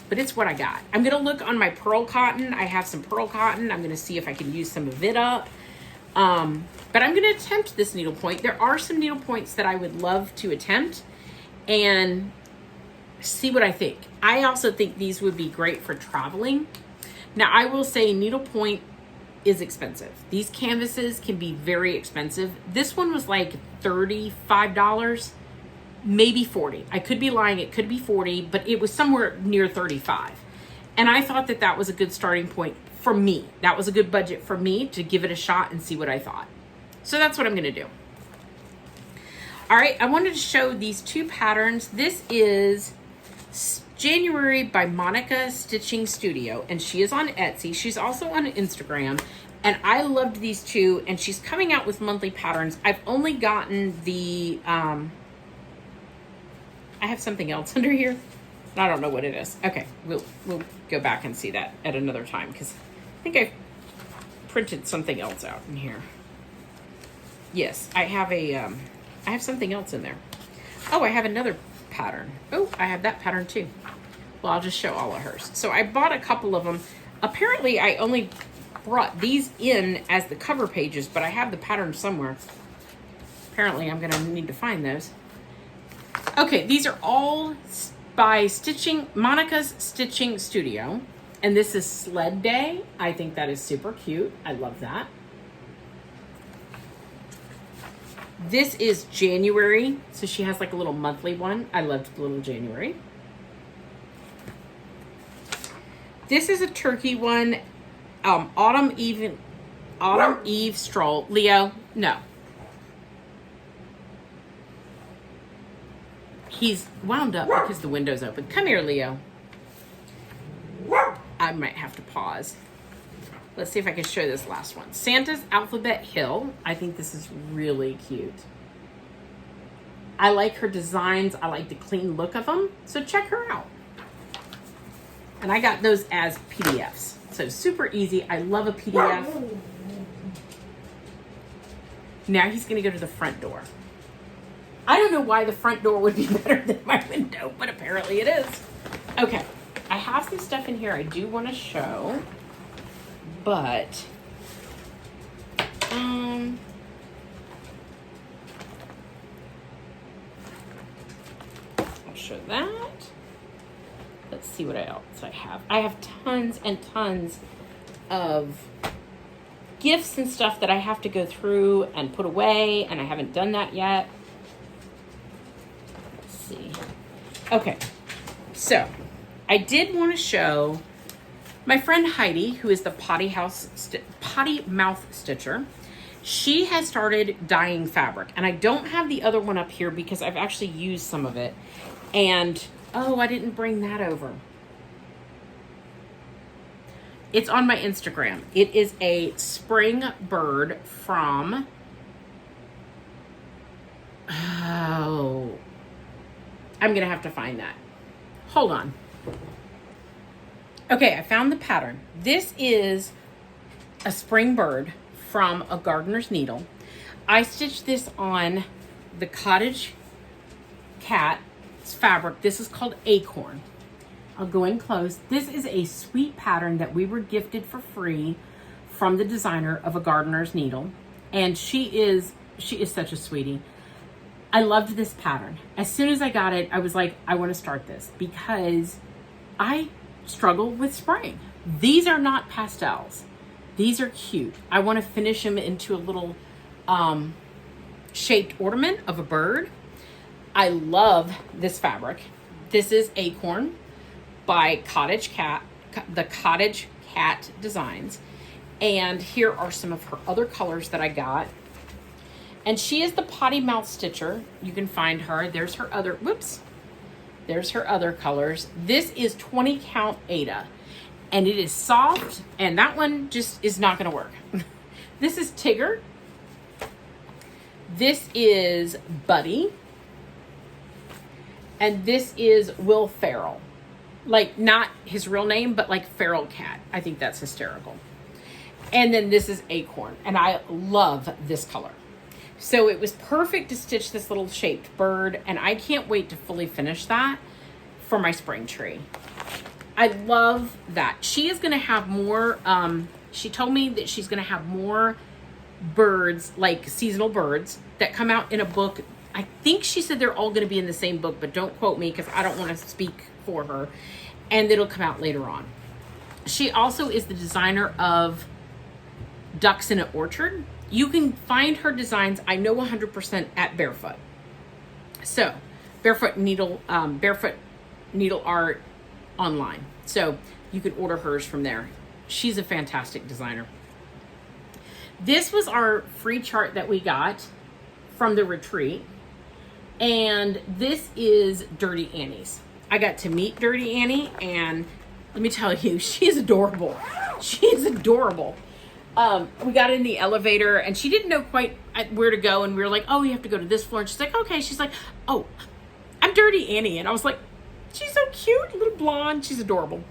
but it's what I got. I'm going to look on my pearl cotton. I have some pearl cotton. I'm going to see if I can use some of it up. But I'm going to attempt this needlepoint. There are some needlepoints that I would love to attempt and see what I think. I also think these would be great for traveling. Now, I will say needlepoint is expensive. These canvases can be very expensive. This one was like $35, maybe 40. I could be lying, it could be 40, but it was somewhere near 35. And I thought that that was a good starting point for me. That was a good budget for me to give it a shot and see what I thought. So that's what I'm gonna do. All right, I wanted to show these 2 patterns. This is January by Monica Stitching Studio, and she is on Etsy. She's also on Instagram, and I loved these 2, and she's coming out with monthly patterns. I've only gotten the, I have something else under here. I don't know what it is. Okay, we'll go back and see that at another time, because I think I printed something else out in here. Yes, I have I have something else in there. Oh, I have another pattern. Oh, I have that pattern too. Well, I'll just show all of hers. So I bought a couple of them. Apparently, I only brought these in as the cover pages, but I have the pattern somewhere. Apparently, I'm going to need to find those. Okay, these are all by Monica's Stitching Studio. And this is Sled Day. I think that is super cute. I love that. This is January. So she has like a little monthly one. I loved the little January. This is a turkey one. Autumn Eve Stroll. Leo, no. He's wound up because the window's open. Come here, Leo. I might have to pause. Let's see if I can show this last one. Santa's Alphabet Hill. I think this is really cute. I like her designs. I like the clean look of them. So check her out. And I got those as PDFs. So super easy. I love a PDF. Now he's going to go to the front door. I don't know why the front door would be better than my window, but apparently it is. Okay. I have some stuff in here I do want to show, but I'll show that. Let's see what else I have. I have tons and tons of gifts and stuff that I have to go through and put away, and I haven't done that yet. Let's see. Okay, so I did want to show my friend Heidi, who is the Potty Mouth Stitcher. She has started dyeing fabric, and I don't have the other one up here because I've actually used some of it. And, oh, I didn't bring that over. It's on my Instagram. It is a spring bird from, oh, I'm going to have to find that. Hold on. Okay, I found the pattern. This is a spring bird from a gardener's needle. I stitched this on the Cottage Cat fabric. This is called Acorn. I'll go in close. This is a sweet pattern that we were gifted for free from the designer of a gardener's needle. And she is such a sweetie. I loved this pattern. As soon as I got it, I was like, I want to start this because I struggle with spraying. These are not pastels. These are cute. I want to finish them into a little shaped ornament of a bird. I love this fabric. This is Acorn by Cottage Cat, the Cottage Cat Designs. And here are some of her other colors that I got. And she is the Potty Mouth Stitcher. You can find her. There's her other, whoops. There's her other colors. This is 20 count Ada. And it is soft. And that one just is not going to work. This is Tigger. This is Buddy. And this is Will Ferrell. Like, not his real name, but like Feral Cat. I think that's hysterical. And then this is Acorn. And I love this color. So it was perfect to stitch this little shaped bird. And I can't wait to fully finish that for my spring tree. I love that. She is going to have more, she told me that she's going to have more birds, like seasonal birds, that come out in a book. I think she said they're all going to be in the same book, but don't quote me because I don't want to speak for her. And it'll come out later on. She also is the designer of Ducks in an Orchard. You can find her designs, I know 100%, at Barefoot. So, Barefoot Needle Art online. So, you can order hers from there. She's a fantastic designer. This was our free chart that we got from the retreat. And this is Dirty Annie's. I got to meet Dirty Annie, and let me tell you, she's adorable. She's adorable. We got in the elevator, and she didn't know quite where to go, and we were like, oh, you have to go to this floor. And she's like, okay. She's like, oh, I'm Dirty Annie. And I was like, she's so cute, little blonde. She's adorable.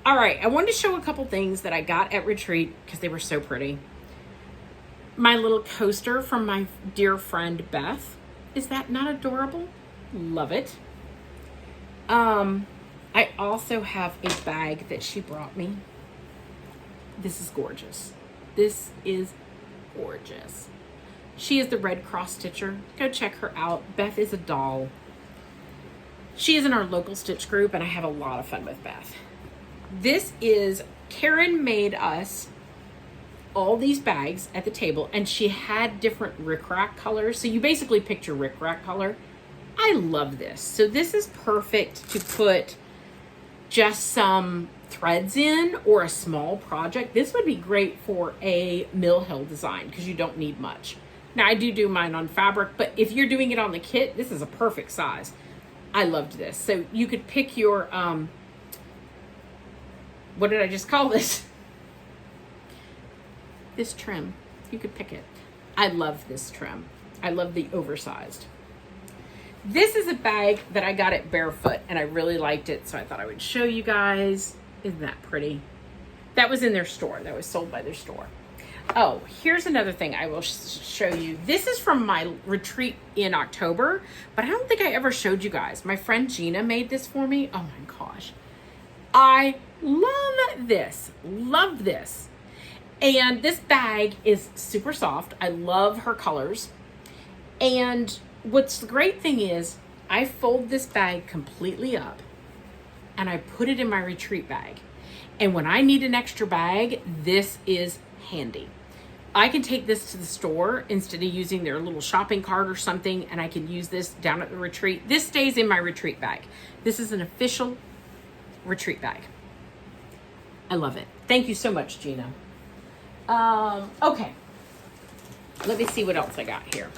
All right, I wanted to show a couple things that I got at retreat because they were so pretty. My little coaster from my dear friend Beth. Is that not adorable? Love it. I also have a bag that she brought me. This is gorgeous. This is gorgeous. She is the Red Cross stitcher. Go check her out. Beth is a doll. She is in our local stitch group, and I have a lot of fun with Beth. This is, Karen made us all these bags at the table, and she had different rickrack colors. So you basically picked your rickrack color. I love this. So this is perfect to put just some threads in or a small project. This would be great for a Mill Hill design because you don't need much. Now I do mine on fabric, but if you're doing it on the kit, this is a perfect size. I loved this. So you could pick your, what did I just call this? This trim. You could pick it. I love this trim. I love the oversized. This is a bag that I got at Barefoot, and I really liked it, so I thought I would show you guys. Isn't that pretty? That was in their store. That was sold by their store. Oh, here's another thing I will show you. This is from my retreat in October, but I don't think I ever showed you guys. My friend Gina made this for me. Oh my gosh. I love this. Love this. And this bag is super soft. I love her colors. And what's the great thing is I fold this bag completely up and I put it in my retreat bag. And when I need an extra bag, this is handy. I can take this to the store instead of using their little shopping cart or something, and I can use this down at the retreat. This stays in my retreat bag. This is an official retreat bag. I love it. Thank you so much, Gina. Okay. Let me see what else I got here.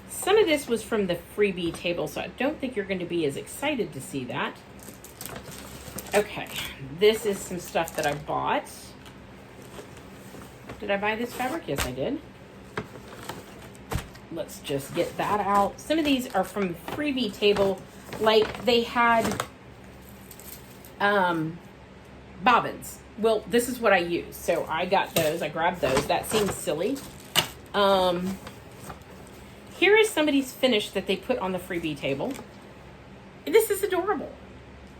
Some of this was from the Freebie table, so I don't think you're going to be as excited to see that. Okay, this is some stuff that I bought. Did I buy this fabric? Yes, I did. Let's just get that out. Some of these are from the Freebie table. Like they had bobbins. Well, this is what I use. So I got those. I grabbed those. That seems silly. Here is somebody's finish that they put on the Freebie table. This is adorable.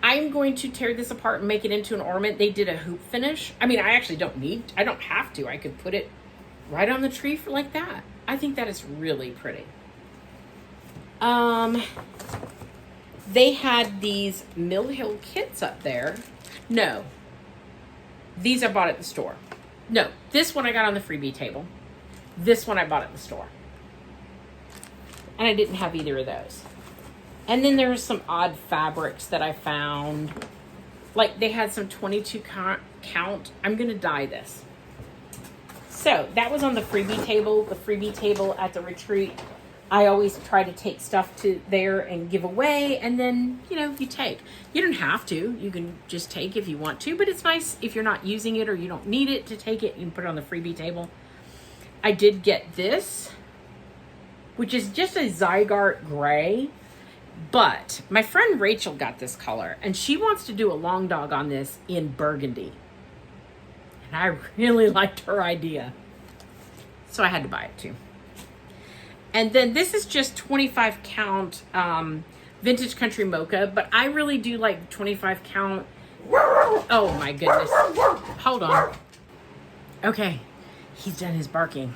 I'm going to tear this apart and make it into an ornament. They did a hoop finish. I mean, I actually I don't have to. I could put it right on the tree for like that. I think that is really pretty. They had these Mill Hill kits up there. No, these I bought at the store. No, this one I got on the Freebie table. This one I bought at the store. And I didn't have either of those. And then there's some odd fabrics that I found. Like they had some 22 count. I'm going to dye this. So that was on the Freebie table. The Freebie table at the retreat. I always try to take stuff to there and give away. And then, you know, you take. You don't have to. You can just take if you want to. But it's nice if you're not using it or you don't need it to take it. You can put it on the Freebie table. I did get this, which is just a Zygarde gray. But my friend Rachel got this color, and she wants to do a long dog on this in burgundy. And I really liked her idea. So I had to buy it too. And then this is just 25 count vintage country mocha, but I really do like 25 count. Oh my goodness. Hold on. Okay, he's done his barking.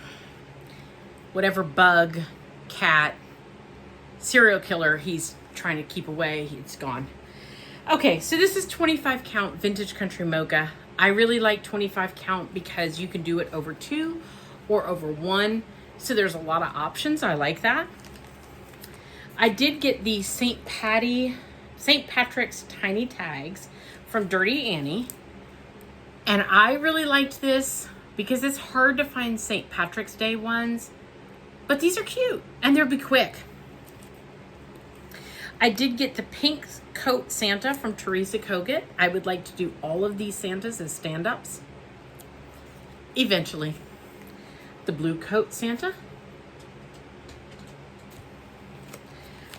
Whatever bug, cat, serial killer he's trying to keep away, it's gone. Okay, so this is 25 count vintage country mocha. I really like 25 count because you can do it over 2 or over 1. So there's a lot of options. I like that. I did get the St. Patrick's tiny tags from Dirty Annie. And I really liked this because it's hard to find St. Patrick's Day ones. But these are cute and they'll be quick. I did get the pink coat Santa from Teresa Kogut. I would like to do all of these Santas as stand-ups. Eventually. The blue coat Santa.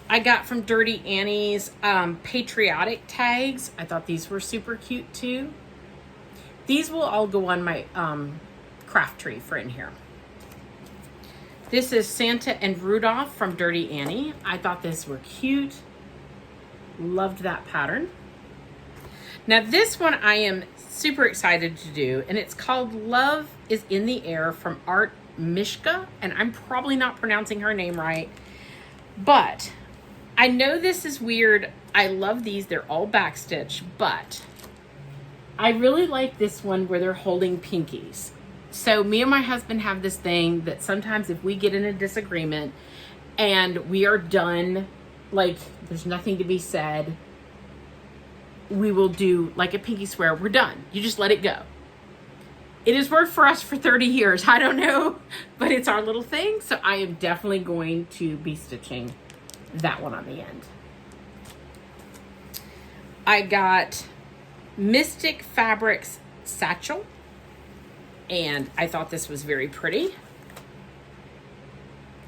I got from Dirty Annie's patriotic tags. I thought these were super cute too. These will all go on my craft tree for in here. This is Santa and Rudolph from Dirty Annie. I thought these were cute. Loved that pattern. Now this one I am super excited to do, and it's called Love is in the Air from Art Mishka, and I'm probably not pronouncing her name right, but I know this is weird. I love these. They're all backstitch, but I really like this one where they're holding pinkies. So me and my husband have this thing that sometimes if we get in a disagreement and we are done, like there's nothing to be said, we will do like a pinky swear. We're done. You just let it go. It has worked for us for 30 years. I don't know, but it's our little thing. So I am definitely going to be stitching that one on the end. I got Mystic Fabrics Satchel, and I thought this was very pretty.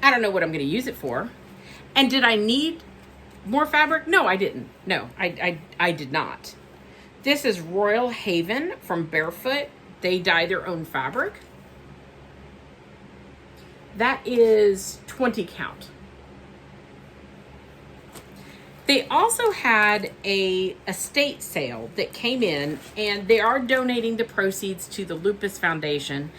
I don't know what I'm going to use it for. And did I need more fabric? No, I didn't. No, I did not. This is Royal Haven from Barefoot. They dye their own fabric. That is 20 count. They also had a estate sale that came in, and they are donating the proceeds to the Lupus Foundation,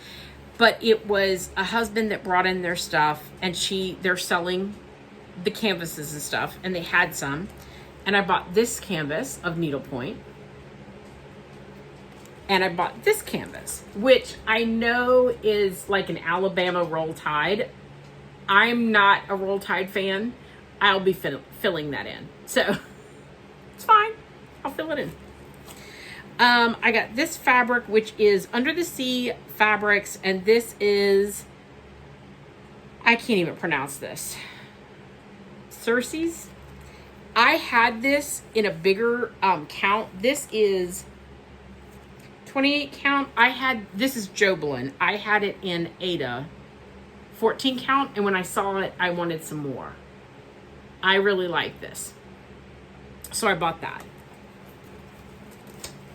but it was a husband that brought in their stuff, and they're selling the canvases and stuff, and they had some, and I bought this canvas of needlepoint, and I bought this canvas, which I know is like an Alabama Roll Tide. I'm not a Roll Tide fan. I'll be filling that in. So it's fine. I'll fill it in. I got this fabric, which is Under the Sea Fabrics. And this is, I can't even pronounce this. Circe's. I had this in a bigger count. This is 28 count. This is Joblin. I had it in Ada 14 count. And when I saw it, I wanted some more. I really like this. So I bought that.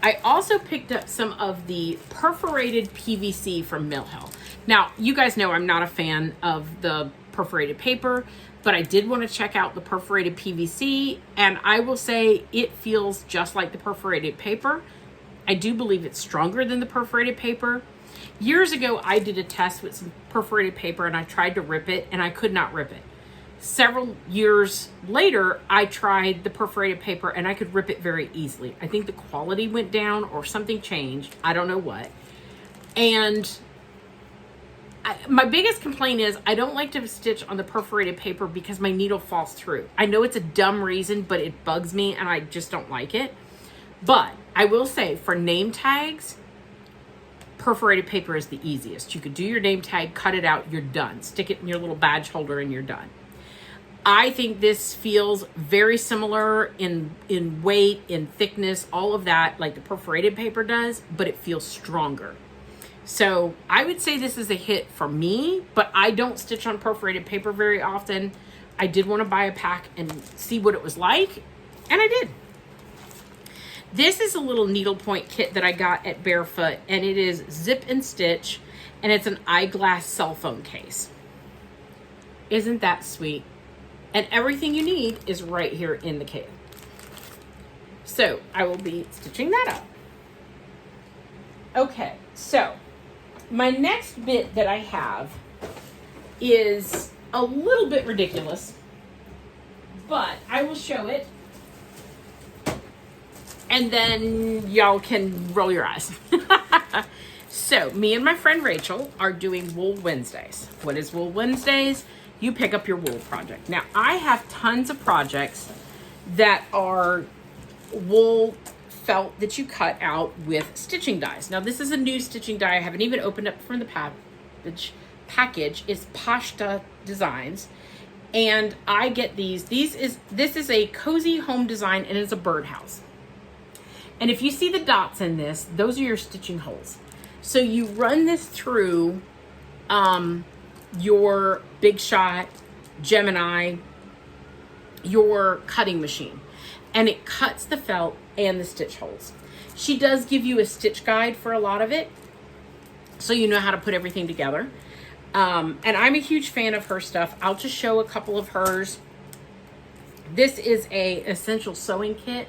I also picked up some of the perforated PVC from Mill Hill. Now, you guys know I'm not a fan of the perforated paper, but I did want to check out the perforated PVC, and I will say it feels just like the perforated paper. I do believe it's stronger than the perforated paper. Years ago, I did a test with some perforated paper, and I tried to rip it, and I could not rip it. Several years later, I tried the perforated paper and I could rip it very easily. I think the quality went down or something changed. I don't know what. And my biggest complaint is I don't like to stitch on the perforated paper because my needle falls through. I know it's a dumb reason, but it bugs me and I just don't like it. But I will say for name tags, perforated paper is the easiest. You could do your name tag, cut it out, you're done. Stick it in your little badge holder and you're done. I think this feels very similar in weight, in thickness, all of that, like the perforated paper does, but it feels stronger. So I would say this is a hit for me, but I don't stitch on perforated paper very often. I did want to buy a pack and see what it was like, and I did. This is a little needlepoint kit that I got at Barefoot, and it is zip and stitch, and it's an eyeglass cell phone case. Isn't that sweet? And everything you need is right here in the kit. So I will be stitching that up. Okay, so my next bit that I have is a little bit ridiculous, but I will show it. And then y'all can roll your eyes. So me and my friend Rachel are doing Wool Wednesdays. What is Wool Wednesdays? You pick up your wool project. Now, I have tons of projects that are wool felt that you cut out with stitching dies. Now, this is a new stitching die. I haven't even opened up from the package. It's Pashta Designs. And I get these. This is a cozy home design, and it's a birdhouse. And if you see the dots in this, those are your stitching holes. So you run this through your Big Shot, Gemini, your cutting machine, and it cuts the felt and the stitch holes. She does give you a stitch guide for a lot of it, so you know how to put everything together. And I'm a huge fan of her stuff. I'll just show a couple of hers. This is a essential sewing kit,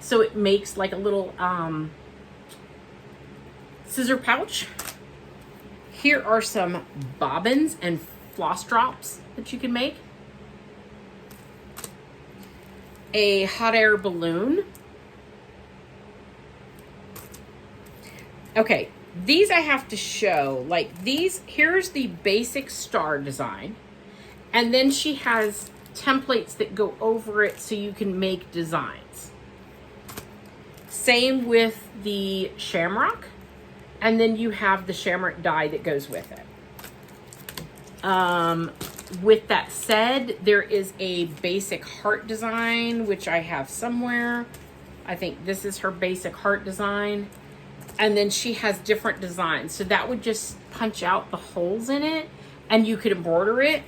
so it makes like a little scissor pouch. Here are some bobbins and floss drops that you can make. A hot air balloon. Okay, these I have to show. Like these, here's the basic star design. And then she has templates that go over it so you can make designs. Same with the shamrock. And then you have the shamrock die that goes with it. With that said, there is a basic heart design, which I have somewhere. I think this is her basic heart design. And then she has different designs. So that would just punch out the holes in it and you could embroider it.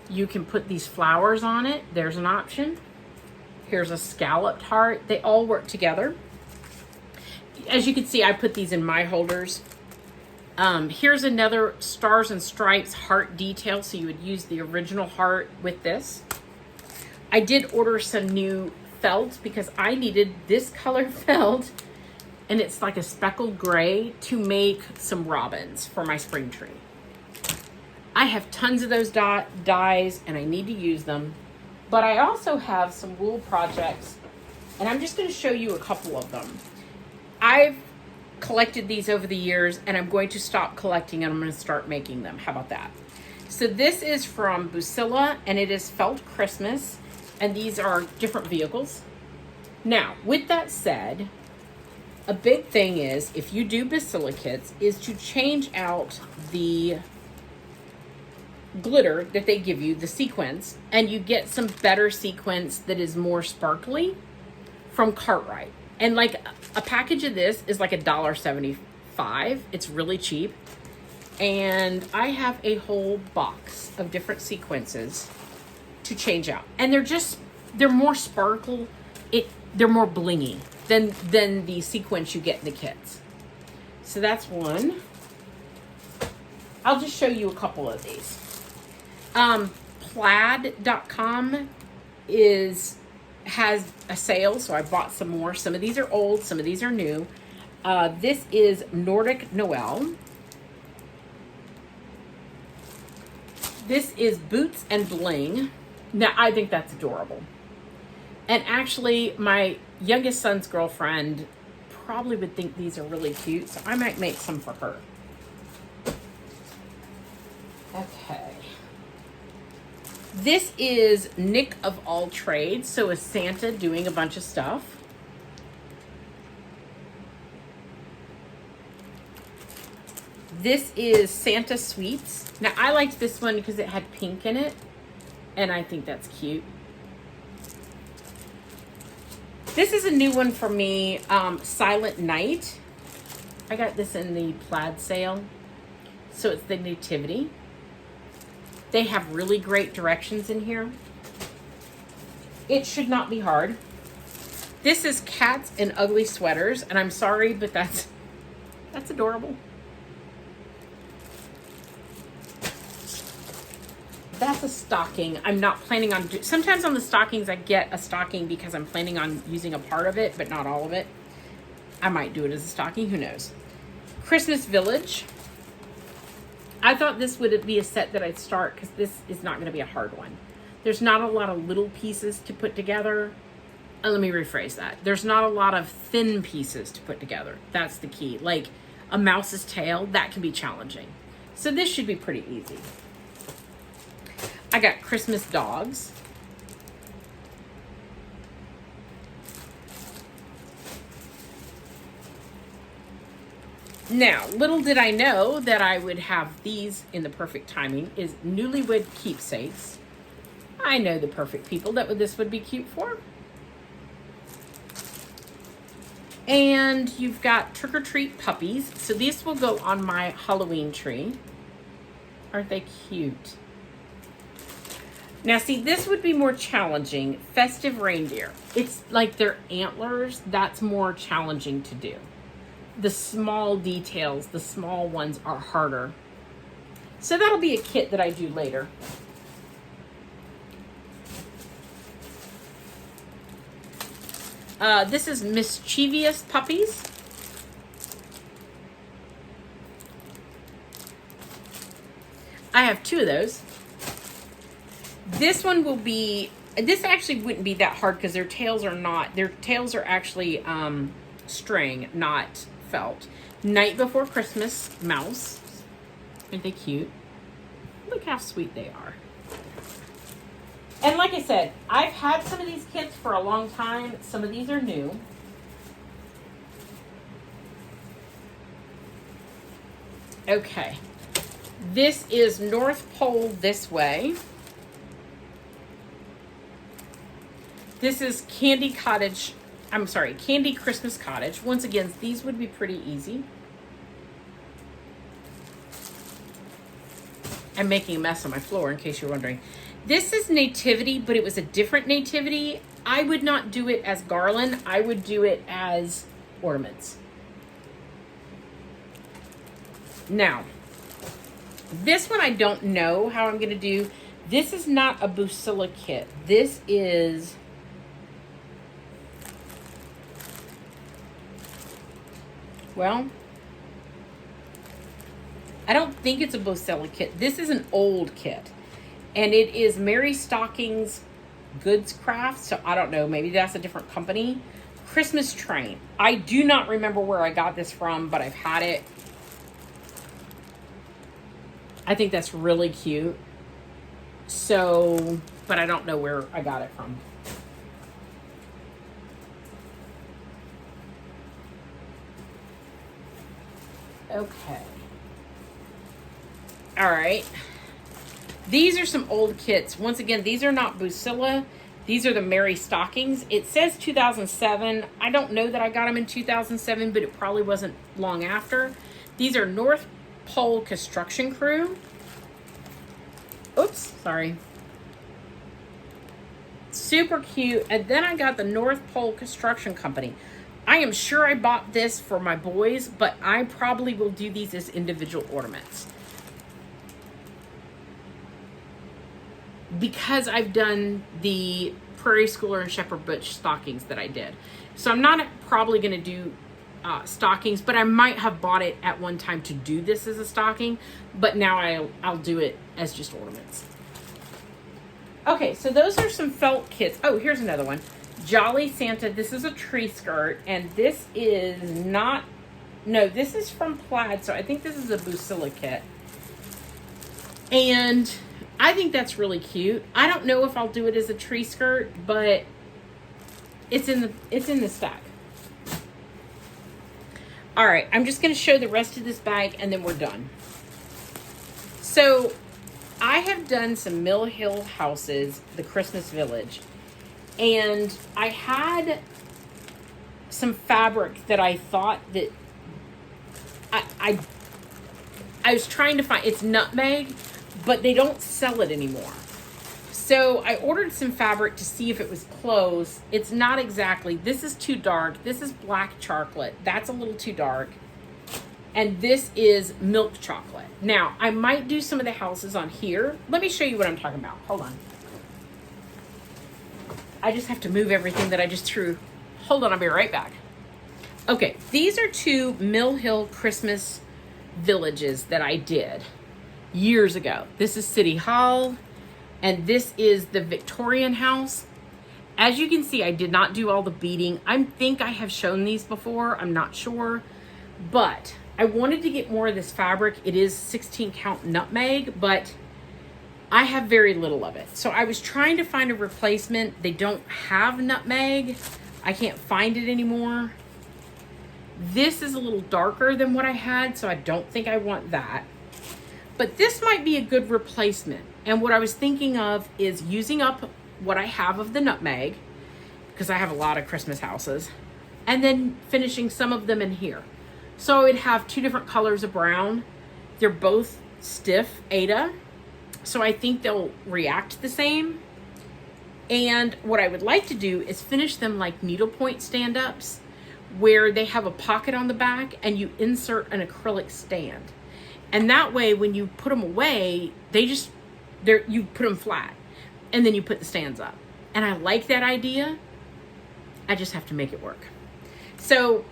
You can put these flowers on it. There's an option. Here's a scalloped heart. They all work together. As you can see, I put these in my holders. Here's another Stars and Stripes heart detail. So you would use the original heart with this. I did order some new felt because I needed this color felt. And it's like a speckled gray to make some robins for my spring tree. I have tons of those dies and I need to use them. But I also have some wool projects and I'm just going to show you a couple of them. I've collected these over the years and I'm going to stop collecting and I'm going to start making them. How about that? So this is from Busilla and it is Felt Christmas and these are different vehicles. Now, with that said, a big thing is if you do Busilla kits is to change out the glitter that they give you, the sequins, and you get some better sequins that is more sparkly from Cartwright. And like a package of this is like $1.75. It's really cheap. And I have a whole box of different sequences to change out. And they're more sparkle. They're more blingy than the sequence you get in the kits. So that's one. I'll just show you a couple of these. Plaid.com has a sale, so I bought some more. Some of these are old, some of these are new. This is Nordic Noel. This is Boots and Bling. Now, I think that's adorable. And actually, my youngest son's girlfriend probably would think these are really cute, so I might make some for her. Okay. This is Nick of All Trades, so is Santa doing a bunch of stuff. This is Santa Sweets. Now, I liked this one because it had pink in it, and I think that's cute. This is a new one for me, Silent Night. I got this in the plaid sale, so it's the Nativity. They have really great directions in here. It should not be hard. This is Cats in Ugly Sweaters, and I'm sorry, but that's adorable. That's a stocking. I'm not planning on sometimes on the stockings I get a stocking because I'm planning on using a part of it, but not all of it. I might do it as a stocking, who knows. Christmas Village. I thought this would be a set that I'd start because this is not going to be a hard one. There's not a lot of little pieces to put together. Let me rephrase that. There's not a lot of thin pieces to put together. That's the key. Like a mouse's tail, that can be challenging. So this should be pretty easy. I got Christmas dogs. Now, little did I know that I would have these in the perfect timing is Newlywed Keepsakes. I know the perfect people that this would be cute for. And you've got Trick or Treat Puppies. So these will go on my Halloween tree. Aren't they cute? Now see, this would be more challenging. Festive Reindeer. It's like their antlers. That's more challenging to do. The small details, the small ones are harder. So that'll be a kit that I do later. This is Mischievous Puppies. I have 2 of those. This one will be, this actually wouldn't be that hard because their tails are actually string, not felt. Night Before Christmas mouse. Aren't they cute? Look how sweet they are. And like I said, I've had some of these kits for a long time. Some of these are new. Okay. This is North Pole This Way. This is Candy Christmas Cottage. Once again, these would be pretty easy. I'm making a mess on my floor in case you're wondering. This is Nativity, but it was a different Nativity. I would not do it as garland. I would do it as ornaments. Now, this one I don't know how I'm going to do. This is not a Busilla kit. This is... well, I don't think it's a Busilla kit. This is an old kit. And it is Mary Stocking's Goods Craft. So I don't know. Maybe that's a different company. Christmas Train. I do not remember where I got this from, but I've had it. I think that's really cute. So, but I don't know where I got it from. Okay. All right. These are some old kits. Once again, these are not Busilla. These are the Mary Stockings. It says 2007. I don't know that I got them in 2007, but it probably wasn't long after. These are North Pole Construction Crew. Oops, sorry. Super cute. And then I got the North Pole Construction Company. I am sure I bought this for my boys, but I probably will do these as individual ornaments. Because I've done the Prairie Schooler and Shepherd Butch stockings that I did. So I'm not probably going to do stockings, but I might have bought it at one time to do this as a stocking, but now I'll do it as just ornaments. Okay, so those are some felt kits. Oh, here's another one. Jolly Santa. This is a tree skirt, and this is not, no, this is from Plaid, so I think this is a Busilla kit. And I think that's really cute. I don't know if I'll do it as a tree skirt, but it's in the stack. All right, I'm just going to show the rest of this bag, and then we're done. So I have done some Mill Hill houses, the Christmas Village, and I had some fabric that I thought that I was trying to find. It's nutmeg, but they don't sell it anymore. So I ordered some fabric to see if it was close. It's not exactly. This is too dark. This is black chocolate. That's a little too dark. And this is milk chocolate. Now, I might do some of the houses on here. Let me show you what I'm talking about. Hold on. I just have to move everything that I just threw. Hold on, I'll be right back. Okay, these are 2 Mill Hill Christmas villages that I did years ago. This is City Hall, and this is the Victorian house. As you can see, I did not do all the beading. I think I have shown these before. I'm not sure, but I wanted to get more of this fabric. It is 16 count nutmeg, but I have very little of it. So I was trying to find a replacement. They don't have nutmeg. I can't find it anymore. This is a little darker than what I had, so I don't think I want that. But this might be a good replacement. And what I was thinking of is using up what I have of the nutmeg, because I have a lot of Christmas houses, and then finishing some of them in here. So I would have 2 different colors of brown. They're both stiff Aida, so I think they'll react the same. And what I would like to do is finish them like needlepoint stand-ups, where they have a pocket on the back and you insert an acrylic stand. And that way, when you put them away, you put them flat, and then you put the stands up. And I like that idea. I just have to make it work. So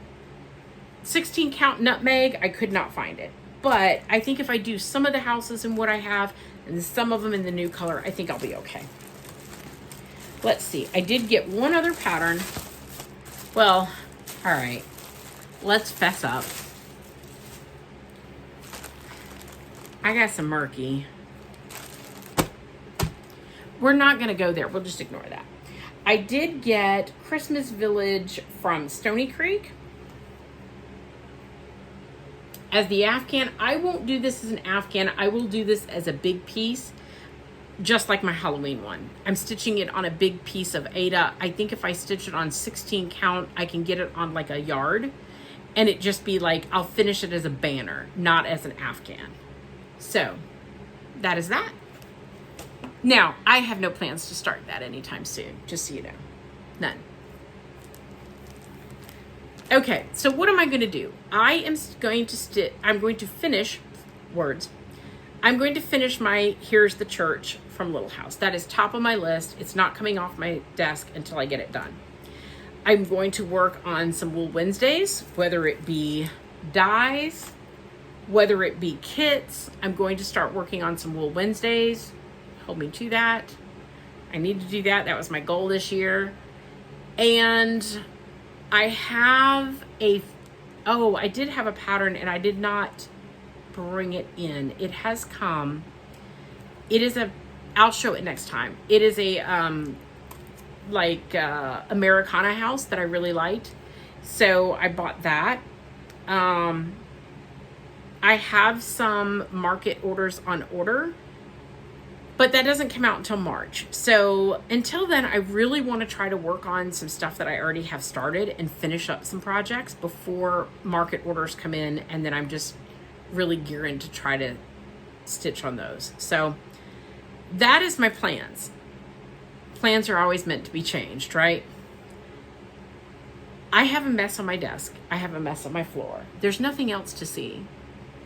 16 count nutmeg, I could not find it. But I think if I do some of the houses in what I have and some of them in the new color, I think I'll be okay. Let's see. I did get one other pattern. Well, all right. Let's fess up. I got some murky. We're not going to go there. We'll just ignore that. I did get Christmas Village from Stony Creek as the Afghan. I won't do this as an Afghan. I will do this as a big piece, just like my Halloween one. I'm stitching it on a big piece of Aida. I think if I stitch it on 16 count, I can get it on like a yard, and it just be like, I'll finish it as a banner, not as an Afghan. So that is that. Now, I have no plans to start that anytime soon, just so you know. None. Okay, so what am I going to do? I'm going to finish words. I'm going to finish my Here's the Church from Little House. That is top of my list. It's not coming off my desk until I get it done. I'm going to work on some Wool Wednesdays, whether it be dies, whether it be kits. I'm going to start working on some Wool Wednesdays. Hold me to that. I need to do that. That was my goal this year. And I have I did have a pattern and I did not bring it in. It has come. I'll show it next time. It is a Americana house that I really liked. So I bought that. I have some market orders on order, but that doesn't come out until March. So until then, I really want to try to work on some stuff that I already have started and finish up some projects before market orders come in. And then I'm just really gearing to try to stitch on those. So that is my plans. Plans are always meant to be changed, right? I have a mess on my desk. I have a mess on my floor. There's nothing else to see.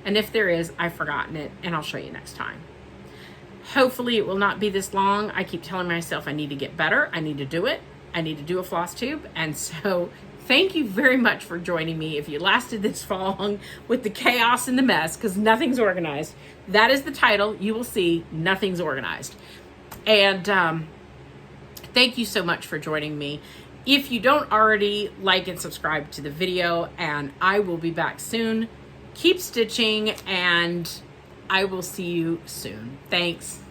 And if there is, I've forgotten it, and I'll show you next time. Hopefully it will not be this long. I keep telling myself I need to get better. I need to do it. I need to do a floss tube. And so thank you very much for joining me. If you lasted this long with the chaos and the mess, because nothing's organized. That is the title. You will see nothing's organized. And thank you so much for joining me. If you don't already, like and subscribe to the video, and I will be back soon. Keep stitching, and I will see you soon. Thanks.